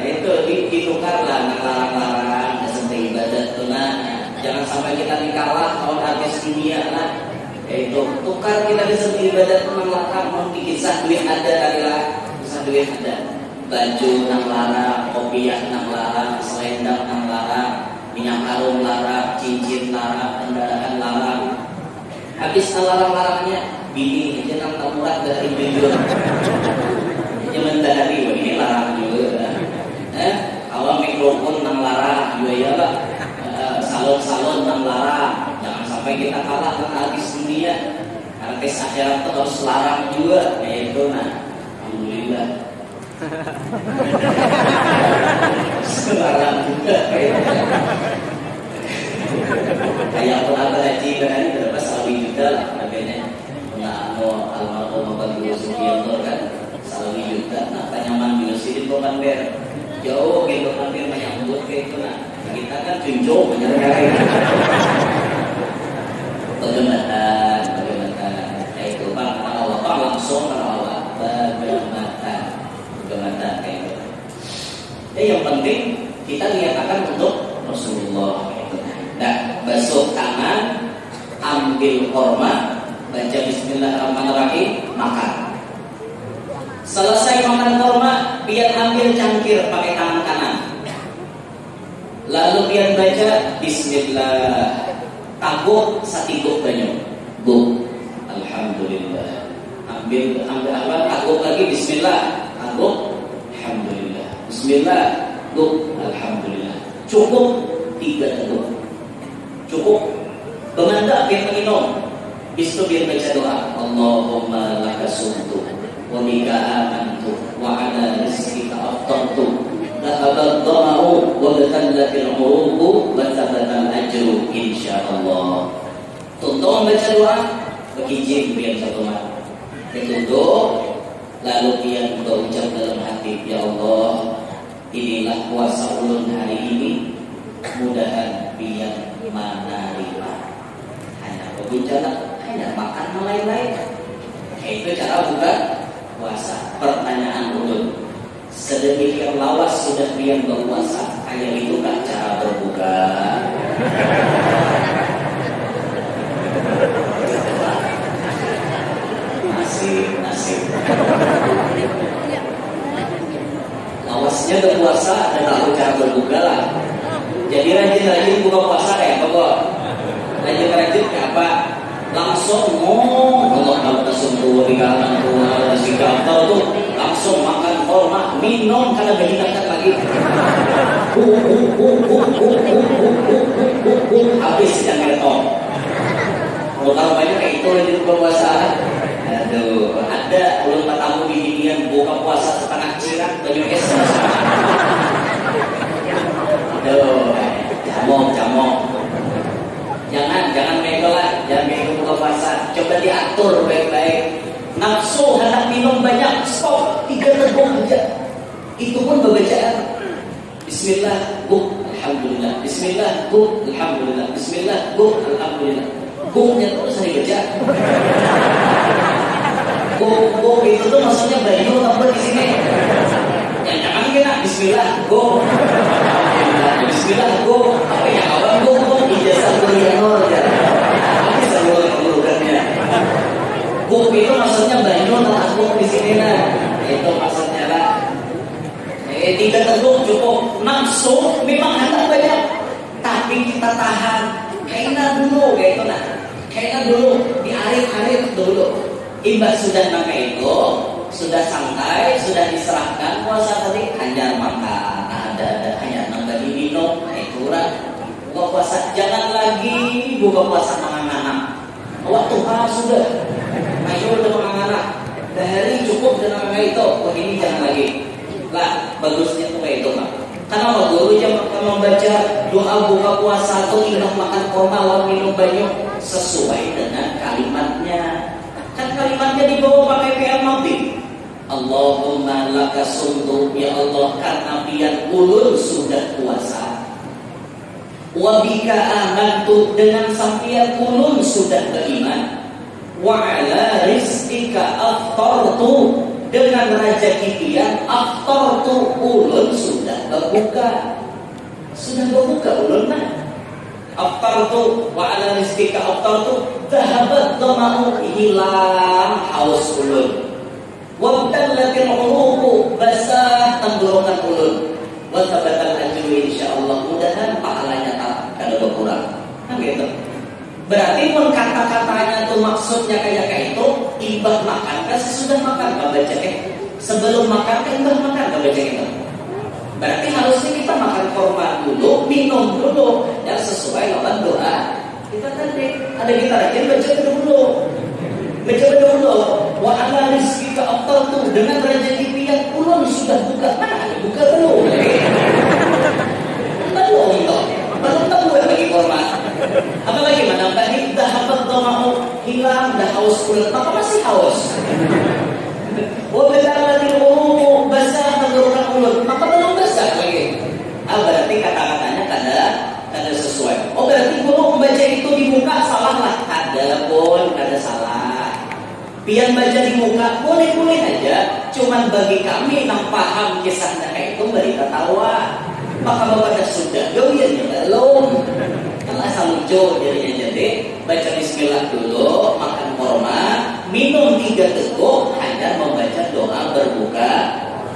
itu ditukarlah larang-larang seperti ibadat tunanya. Jangan sampai kita dikalah kalau habis dunia lah. Itu tukar kita seperti ibadat larang. Mungkin kisah duit ada kali lah, kisah duit ada. Baju nang larang, kopiah nang larang, selendang nang larang, minyak harum larang, cincin larang, kendaraan larang. Habis larang-larangnya, bini aja nang tamurat dari jujur. Mendahari ini larang juga. Kalau mikrofon nang larang juga ya lah. Salon-salon nang larang. Jangan sampai kita kalah dengan artis dunia. Artis akhirat itu harus larang juga. Itu alhamdulillah. Larang juga. Kayak pun apa haji kan berapa 1 juta lah harganya. Nah, almarhum Bapak Guru Sugianto kan 1 juta. Nah, nyaman juga sih di Ber. Jauh gitu hampir menyambut kayak itu nah. Kita kan tunjuk menyerang. Bagaimana? Itu bang awak langsung awak bagaimana kayak itu. Jadi yang penting kita niatkan untuk Rasulullah. Nah, basuh tangan, ambil korma, baca Bismillahirrahmanirrahim, makan. Selesai makan korma, biar ambil cangkir pakai tangan kanan. Lalu biar baca Bismillah, taguk satiguk banyak, bu, Alhamdulillah. Ambil apa? Taguk lagi Bismillah, taguk, Alhamdulillah. Bismillah, bu, Alhamdulillah. Cukup 3 taguk. Cukup Bemanda biar minum. Bismillah biar baca doa. Allahumma laka sumtu wa bika amantu wa ala rizqika aftartu dhahabad dhama'u wa batallatil uruqu wa thabatal ajru insyaallah. Tuntun baca doa bagi jin biar satu malam. Ditunduk lalu dia berucap dalam hati, ya Allah, inilah puasa ulun hari ini, mudahan biar menerima. Hanya berbicara, hanya makan lain-lain. Itu cara buka puasa. Pertanyaan ulun, sedemikian lawas sudah biar berpuasa, hanya itukah cara berbuka? Nasib. Lawasnya berpuasa dan tahu cara berbuka lah. Jadi rajin-rajin buka puasa kayak apa kok? Rajin-rajin kayak apa? Langsung Allah langsung tuh di kanan tuh di kantor tuh langsung makan korma, minum karena berhinakan lagi. Habis yang ngetong. Kalau banyak kayak itu rajin buka puasa. Aduh, ada ulun tamu di hinian buka puasa setengah cirak banyak es. Aduh, camok. Jangan megolah, jangan mego buka puasa. Coba diatur baik-baik. Nafsu hendak minum banyak, stop, 3 teguk aja. Itu pun bacaan. Bismillah, alhamdulillah. Bismillah, alhamdulillah. Bismillah, alhamdulillah. Gungnya terus saya baca. Gung itu tuh maksudnya banyu apa di sini? Yang jangan kena Bismillah, Bismillah, apa yang awal ijazah kuliah aja. Bisa mengurutannya. Itu maksudnya banyu atau di sini nah. Itu maksudnya lah. 3 teguk cukup. Nafsu memang hendak banyak, tapi kita tahan. Kayaknya dulu kayak itu nah. Kayaknya dulu diarit dulu. Imbas sudah pakai itu, sudah santai, sudah diserahkan puasa tadi, hanya makan, ada hanya nambah minum, itu lah. Buka puasa jangan lagi buka puasa menganak. Waktu sudah, ayo udah menganak. Dari cukup dengan itu, ini jangan lagi. Lah bagusnya tuh kayak itu Pak. Karena Allah guru jangan membaca doa buka puasa atau indah makan korma, minum banyak sesuai dengan kalimatnya. Kan kalimatnya dibawa pakai fi'il madhi. Allahumma laka sumtu, ya Allah karena biar ulun sudah puasa. Wa bika amantu, dengan sampian ulun sudah beriman. Wa ala rizqika aftartu, dengan rezeki pian aftartu ulun sudah berbuka. Sudah berbuka ulun mah. Aftartu wa ala rizqika aftartu dhahabat dhama'u, hilang haus ulun. Wa batallatil uruqu, basah tenggorokan ulun. Wa thabatal ajru insyaallah, mudahan pahalanya tak kada berkurang. Kan gitu. Berarti pun kata-katanya tuh maksudnya kayak itu, imbah makan kan sesudah makan enggak baca sebelum makan kan imbah makan enggak baca itu. Berarti harusnya kita makan korma dulu, minum dulu, yang sesuai dengan doa. Kita tadi ada kita rajin baca dulu. Wa ala rizqika aftartu, dengan rezeki pian ulun sudah buka. Mana buka dulu. Belum itu. Belum tahu lagi korma. Apa haus ulet, maka masih haus. Oh bentar lagi basah tenggorokan ulet, maka belum basah lagi. Berarti kata-katanya kada sesuai. Oh berarti guru membaca itu di muka salah lah. Kada salah. Pian baca di muka boleh-boleh aja. Cuman bagi kami yang paham kisahnya kayak itu berita tawa. Maka bapak sudah doyan belum. Kalau asal lucu jadinya jadi baca bismillah dulu, makan korma, minum 3 teguk, hanya membaca doa berbuka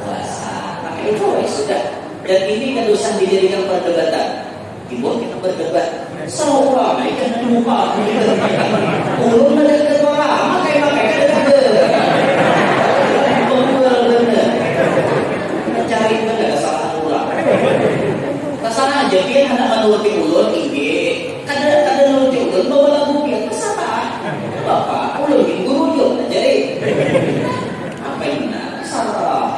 puasa. Maka itu sudah. Dan ini kan usah dijadikan perdebatan. Dibuat kita berdebat. Salah ikan di muka. Ulun mendekat orang, makai kada. Bener. Cari bener salah ulang. Kesana aja dia hendak menuruti ulun ini. Kada nuruti ulun bawa lagu dia kesana. Bapak ulun ini guru dia jadi. Apa ini? Salah.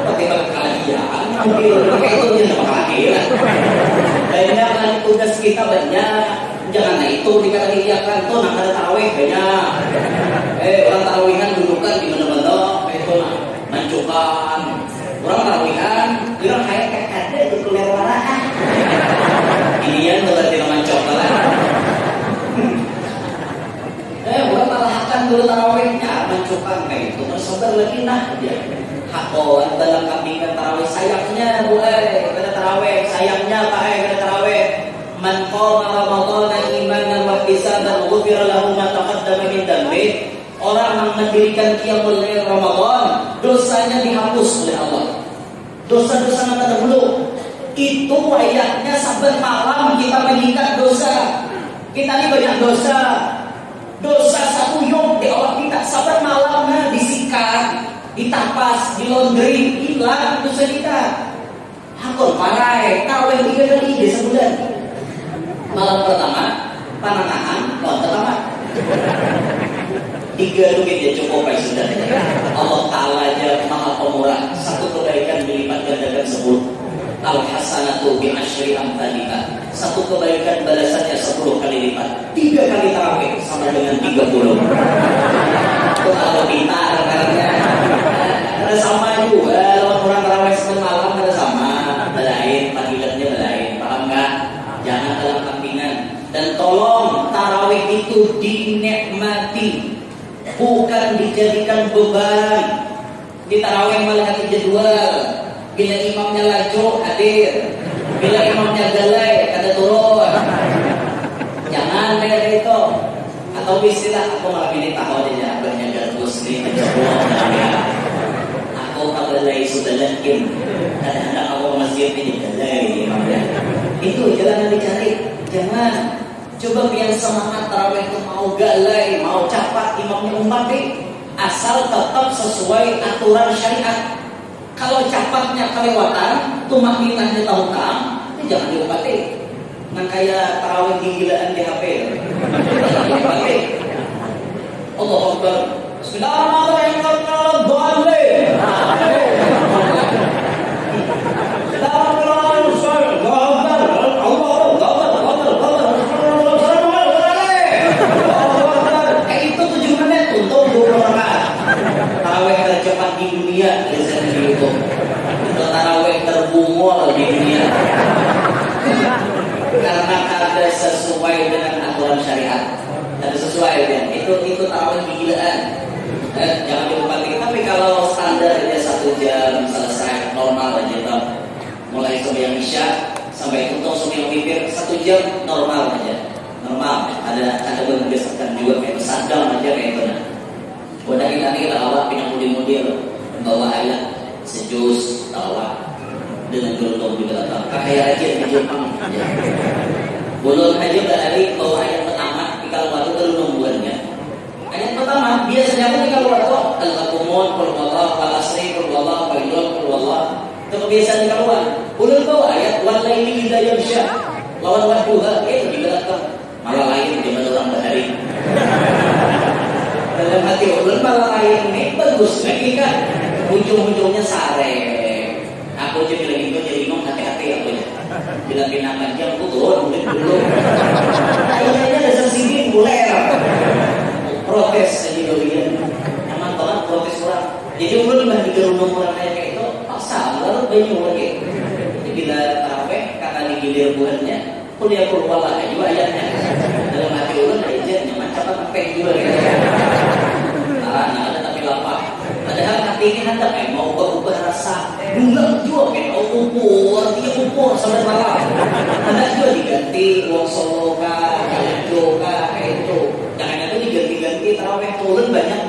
Bagaimana kalian? Mungkin itu dia kalian. Banyak kan tugas kita banyak. Jangan itu dikatakan tuh nak ada tarawih banyak. Orang tarawihan dudukan di mana-mana itu mancukan. Orang tarawihan bilang kayak ada itu keluar warah. Ini yang berarti mancok lah. Orang malahkan dulu tarawihnya mancukan kayak itu. Sabar lagi nah dia. Hakoan dalam kambingan tarawih sayangnya boleh kada tarawih sayangnya pakai kada tarawih man qama ramadhana imanan wa ihtisaban ghufira lahu ma taqaddama min dhanbi. Orang yang mendirikan qiyamul lail Ramadan dosanya dihapus oleh Allah. Dosa-dosa yang terdahulu itu ayatnya saben malam kita menyikat dosa. Kita ini banyak dosa. Dosa satu yom di Allah kita saben malamnya disikat, ditapas, di laundry, hilang dosa kita. Hakul parai, tarawih 3 kali di sebulan. Malam pertama, panangahan, malam pertama. 3 duit ya cukup baik sudah. Allah Ta'ala aja maha pemurah. Satu kebaikan dilipat gandakan 10. Al-hasanatu bi asyri amthaliha. Satu kebaikan balasannya 10 kali lipat. 3 kali tarawih sama dengan 30. Kalau pintar karena ada sama juga. Kalau orang tarawih semalam ada sama. Belain, panggilannya belain. Paham nggak? Jangan dalam kampingan. Dan tolong tarawih itu dinikmati, bukan dijadikan beban. Di tarawih malah hati jadwal. Bila imamnya laju hadir, bila imamnya galai kada turun. Jangan kayak itu. Atau istilah aku malah pilih tahu aja banyak garbus nih mencoba. Aku galai sudah yakin. Kadang-kadang aku ke masjid ini galai imamnya. Itu jalan yang dicari. Jangan. Coba biar semangat tarawih itu mau galai, mau cepat imamnya umpati, asal tetap sesuai aturan syariat. Kalau cepatnya kelewatan, tumakninahnya tahukam, jangan diumpati. Nah kayak tarawih gila-gilaan di HP. Jangan diumpati. Allahu Akbar. Bismillahirrahmanirrahim. Tarawih tercepat di dunia riset di YouTube. Tarawih terbungul di dunia. Karena kada sesuai dengan aturan syariat. Kada sesuai ya. Itu tarawih gilaan. Jangan diumpati. Tapi kalau standarnya 1 jam selesai normal aja toh. Mulai sembahyang isya sampai tutup sembahyang witir 1 jam normal aja. Normal. Ada bergesekan juga kayak sadam aja kayak itu. Udah kita awak pindah mudi-mudi bawa ayat sejus tawa dengan gelombang di belakang. Kayak aja di Jepang. Bolon aja dari bawa ayat pertama di kalau waktu gelombangnya. Ayat pertama biasanya pun di kalau waktu al-qamun, qul-wallah, al-asri, qul-wallah, qaidun, qul-wallah. Itu kebiasaan di kalau bolon bawa ayat wal laili idza yaghsha. Lawan wadduha itu di belakang. Malah lain di mana orang bahari. Dalam hati ulun malah lain ini bagus lagi kan. Ujung-ujungnya sare. Aku jadi lagi jadi imam hati-hati aku ya. Bila pindah jam aku turun dulu. Kayaknya ada sesini mulai. ribuannya kuliah kurwala juga ayatnya dalam hati ulun aja nyaman capat sampai juga nah ada tapi lapar padahal hati ini hendak mau berubah rasa bulan juga mau ukur artinya ukur sampai malam hendak juga diganti uang solo kah kajo kah itu jangan itu diganti-ganti tarawih turun banyak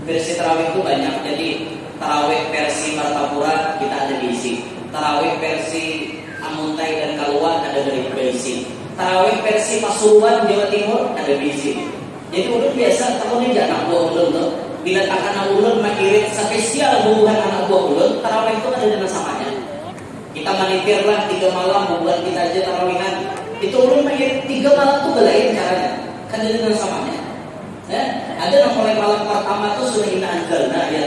versi tarawih itu banyak jadi tarawih versi Martapura kita ada diisi tarawih versi Amuntai dan Kaluan ada diisi tarawih versi Pasuruan Jawa Timur ada diisi jadi ulun biasa tahun ini anak buah ulun tuh bila tak anak ulun mengirit spesial hubungan anak buah ulun tarawih itu ada dengan samanya kita manitir lah 3 malam bulan kita aja tarawihan itu ulun mengirit 3 malam tuh belain caranya kan ada dengan samanya ya ada yang mulai malam pertama tuh sudah ina anzalna ya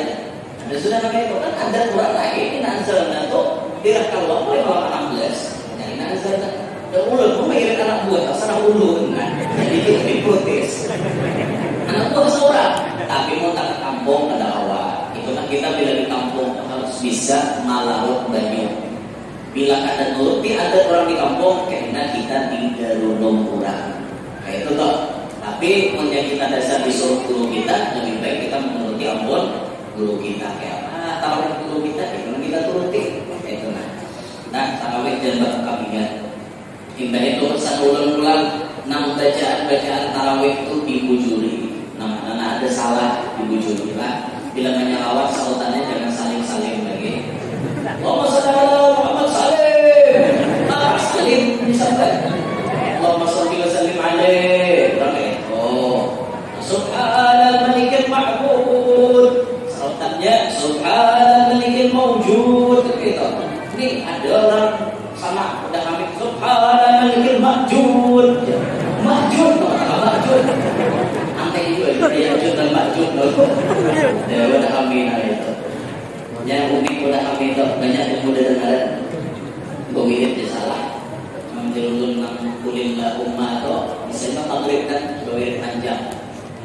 ada sudah pakai itu kan ada Quran lagi ina anzalna tuh dirah kalau mulai malam 16 ya ina anzalna dan ulun pun mengirit anak buah serah ulun kan jadi itu diprotes anak buah seorang tapi mau tak ke kampung ada awal itu kan kita bila di kampung harus bisa malarut banyu bila kada nuruti ada orang di kampung karena kita tinggal lunung kurang kayak itu toh tapi punya kita dasar disuruh guru kita lebih baik kita menuruti ampun guru kita kayak apa tarawih guru kita itu kita turuti kayak itu nah tarawih dan berkabingan hingga itu satu ulang 6 bacaan tarawih itu dibujuri nah ada salah dibujuri lah bila menyalawat sautannya jangan saling lagi Allahumma shalli ala Muhammad salim disambut Allahumma shalli wa sallim alaihi subhanal malikil ma'bud sautannya subhanal malikil mawjud gitu ini ada orang sama udah kami subhanal malikil ma'jud antek juga dia wujud dan ma'jud ya udah kami itu yang unik udah kami itu banyak yang mudah dengar gue mirip dia salah menjelulun kulillah ummah itu misalnya maghrib kan gue panjang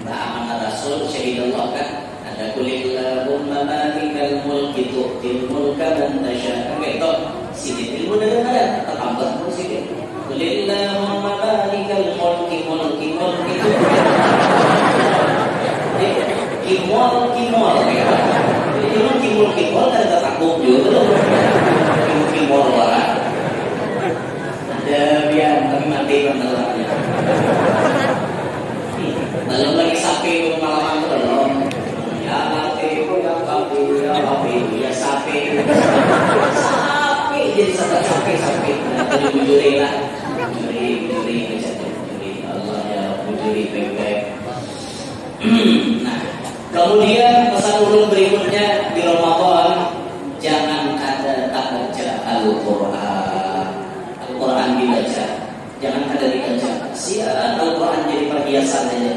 nah amanah rasul syahidullah kan ada kulillah ummah malikal mulki tu'til mulka man tasha kan itu sidit ilmu udah dengar tambah pun sidit kulillah ummah malikal mulki kimol kimol kan takut juga kimol lah ada biar tapi mati penelannya belum lagi sapi malaman itu belum ya mati ya sapi jadi sapi jadi bujuri lah bujuri Allah ya bujuri baik-baik nah kemudian pesan ulun berikutnya di Ramadan jangan ada tak baca Al-Quran dibaca jangan ada dibaca sian Al-Quran jadi perhiasan aja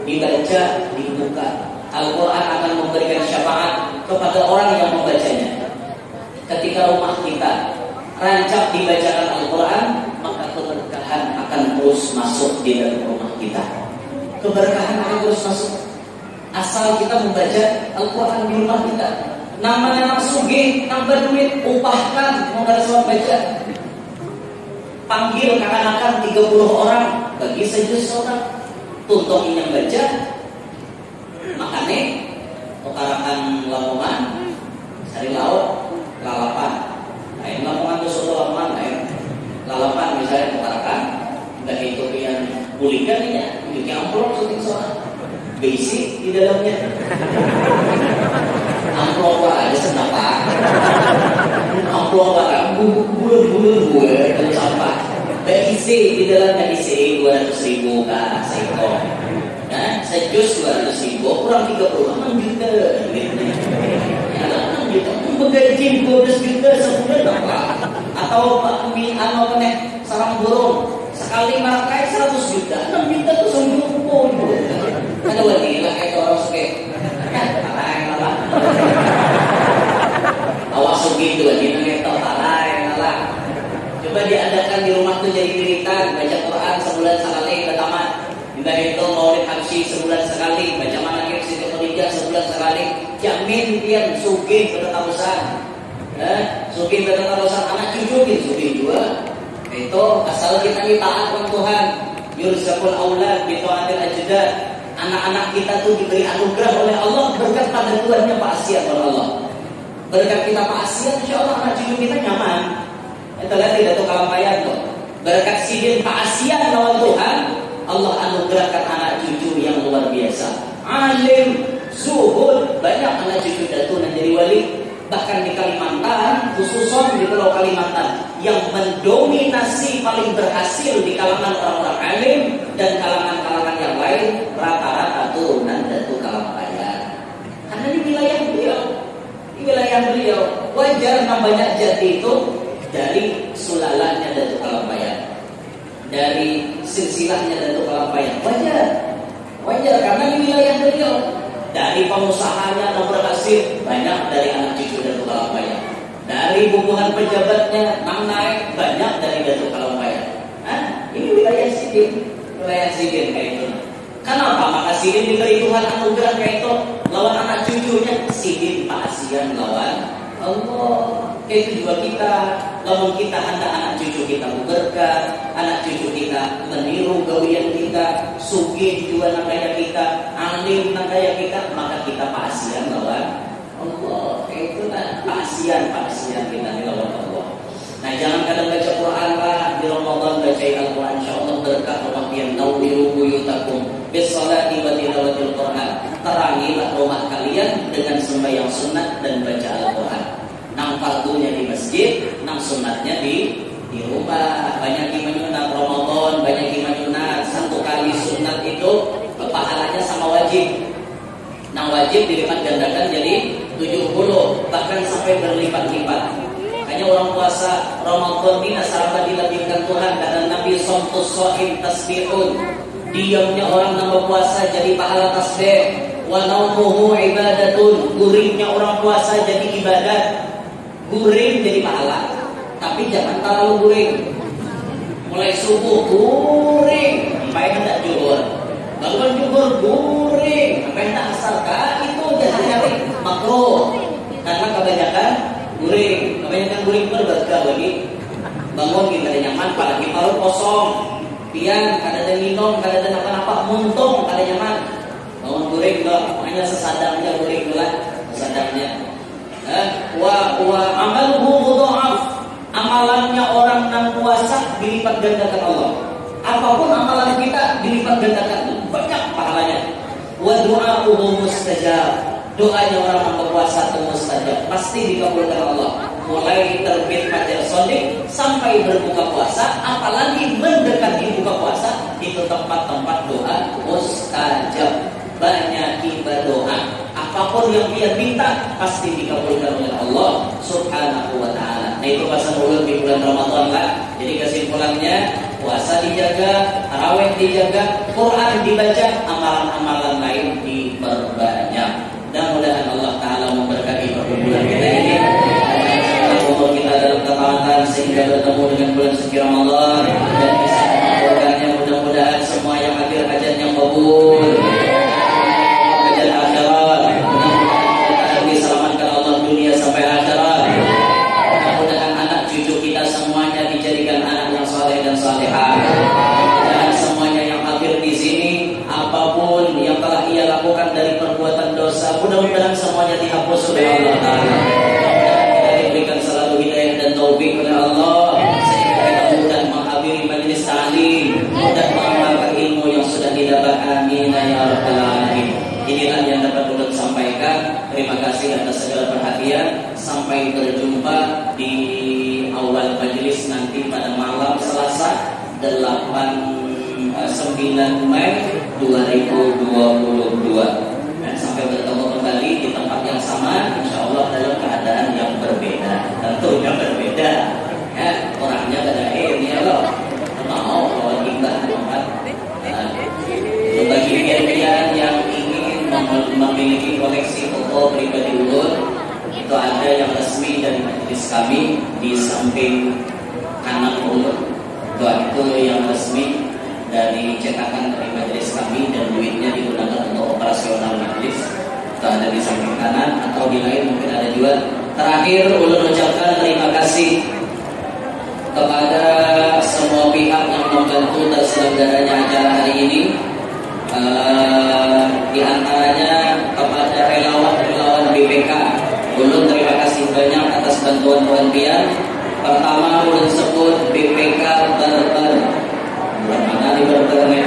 dibaca dibuka Al-Quran akan memberikan syafaat kepada orang yang membacanya ketika rumah kita rancak dibacakan Al-Quran maka keberkahan akan terus masuk di dalam rumah kita keberkahan akan terus masuk asal kita membaca Al-Quran di rumah kita namanya anak sugih nambah duit upahkan mau gak semua baca panggil kakak-kakak 30 orang bagi sejus orang tuntungin yang baca makanya utarakan Lamongan sari laut lalapan lain Lamongan itu suatu Lamongan lain lalapan misalnya utarakan dan itu yang pulihkan ini ya bikin amplop syuting soal basic di dalamnya amplop ada senapa amplop ada bulan gue dan sampah dan isi di dalamnya isi 200.000 kah seko nah sejus 200.000 kurang 36 juta ya 6 juta menggaji 12 juta sebulan apa atau apa nih sarang burung sekali marakai 100 juta 6 juta tuh sungguh ada wanita kayak orang suke awas suki itu wanita kayak talang coba diadakan di rumah tuh jadi wiritan baca Quran sebulan sekali ke taman hingga itu maulid habsyi sebulan sekali baca manakib Siti Khadijah sebulan sekali jamin pian suki bertausan Sugih dengan urusan anak cucu gitu, sugih juga. Itu asal kita taat kepada Tuhan. Yurzaqul aulad bi ta'atil ajdad. Anak-anak kita tuh diberi anugerah oleh Allah berkat pada Tuhannya maksiat oleh Allah. Berkat kita maksiat, insyaallah anak cucu kita nyaman. Itu lihat tidak tuh kalampayan tuh. Berkat sidin maksiat lawan Tuhan, Allah anugerahkan anak cucu yang luar biasa. Alim, zuhud, banyak anak cucu datunan jadi wali. Bahkan di Kalimantan, khususnya di Pulau Kalimantan, yang mendominasi paling berhasil di kalangan orang-orang alim dan kalangan-kalangan yang lain, rata-rata turunan Datu Kalampayan. Karena di wilayah beliau, wajar namanya Jati itu dari sulalahnya Datu Kalampayan, dari silsilahnya Datu Kalampayan, wajar karena di wilayah beliau. Dari pengusahanya yang berhasil banyak dari anak cucu Datu Kalampayan. Dari bubuhan pejabatnya naik banyak dari Datu Kalampayan. Ini wilayah sidin kayak itu. Kenapa? Maka sidin diberi Tuhan anugerah kayak itu. Lawan anak cucunya sidin paasian lawan Allah. Kayak itu juga kita. Lawan kita hendak anak cucu kita berkah, anak cucu kita meniru gawian kita, sugih juga namanya kita, alim namanya kita, maka kita paasian lawan Allah. Kayak itu kan paasian kita lawan Allah. Nah, jangan kadang baca Quran lah di Ramadan, baca Al-Quran, insyaallah berkah rumah yang nawiru buyutakum bisolati wa tilawatil Quran. Terangilah rumah kalian dengan sembahyang sunat dan baca Al-Quran. Nang fardunya di masjid, nang sunatnya di rumah. Banyak yang menyunat Ramadan, banyak yang menyunat satu kali sunat itu pahalanya sama wajib. Nang wajib dilipat gandakan jadi 70, bahkan sampai berlipat-lipat. Hanya orang puasa Ramadan ini asal dilebihkan Tuhan, kata Nabi somtus sohim tasbihun. Diamnya orang nambah puasa jadi pahala tasbih. Wa naumuhu ibadatun. Guringnya orang puasa jadi ibadat. Guring jadi pahala, tapi jangan terlalu guring. Mulai subuh guring, sampai hendak juhur. Bangun juhur guring, sampai hendak asar. Itu jadi makruh. Karena kebanyakan guring berberkah bagi bangun kita ada nyaman, apalagi kalau kosong. Pian kada ada minum, kada ada apa-apa, muntung kada nyaman. Bangun guring loh, hanya sesadangnya guring lah, sesadangnya. Wa amaluhu mudha'af. Amalannya orang yang puasa dilipat gandakan Allah. Apapun amalan kita dilipat gandakan, banyak pahalanya. Wa du'a'uhu mustajab. Doanya orang yang berpuasa itu mustajab, pasti dikabulkan Allah. Mulai terbit fajar shadiq sampai berbuka puasa, apalagi mendekati buka puasa, itu tempat-tempat doa mustajab. Banyak berdoa, apapun yang dia minta pasti dikabulkan oleh Allah Subhanahu wa ta'ala. Nah, itu pasal mulut di bulan Ramadan lah. Jadi kesimpulannya, puasa dijaga, tarawih dijaga, Quran dibaca, amalan-amalan lain diperbanyak. Mudah-mudahan Allah Ta'ala memberkati perkumpulan kita ini, umur kita dalam ketaatan sehingga bertemu dengan bulan suci Ramadan dan bisa mengumpulkannya. Mudah-mudahan semua yang hadir hajatnya kabul, hajat akhirat, mudah-mudahan diselamatkan Allah dunia sampai akhirat. Mudah-mudahan anak cucu kita semuanya dijadikan anak yang saleh dan salehah. Dan semuanya yang hadir di sini, apapun yang telah ia lakukan dari perbuatan dosa, mudah-mudahan semuanya dihapus oleh Allah Ta'ala. Kita diberikan selalu hidayah dan taufik oleh Allah, sehingga kita mudah menghadiri majelis ta'lim, mudah mengamalkan ilmu yang sudah didapat. Amin ya rabbal alamin. Inilah yang dapat ulun sampaikan. Terima kasih atas segala perhatian. Sampai berjumpa di awal majelis nanti pada malam Selasa 9 Mei 2022. Dan sampai bertemu kembali di tempat yang sama, insya Allah dalam keadaan yang berbeda. Tentunya berbeda. Ya, orangnya pada ini ya loh. Mau kalau kita tempat. Bagi kalian yang ingin memiliki koleksi foto pribadi ulun, itu ada yang resmi dari majelis kami di samping kanan ulun. Itu yang resmi dari cetakan dari majelis kami dan duitnya digunakan untuk operasional majelis. Itu ada di samping kanan, atau di lain mungkin ada juga Terakhir ulun ucapkan terima kasih kepada semua pihak yang membantu terselenggaranya acara hari ini. Di antaranya kepada relawan BPK, ulun terima kasih banyak atas bantuan pian. Pertama ulun sebut BPK Berber. Mana di Berbernya?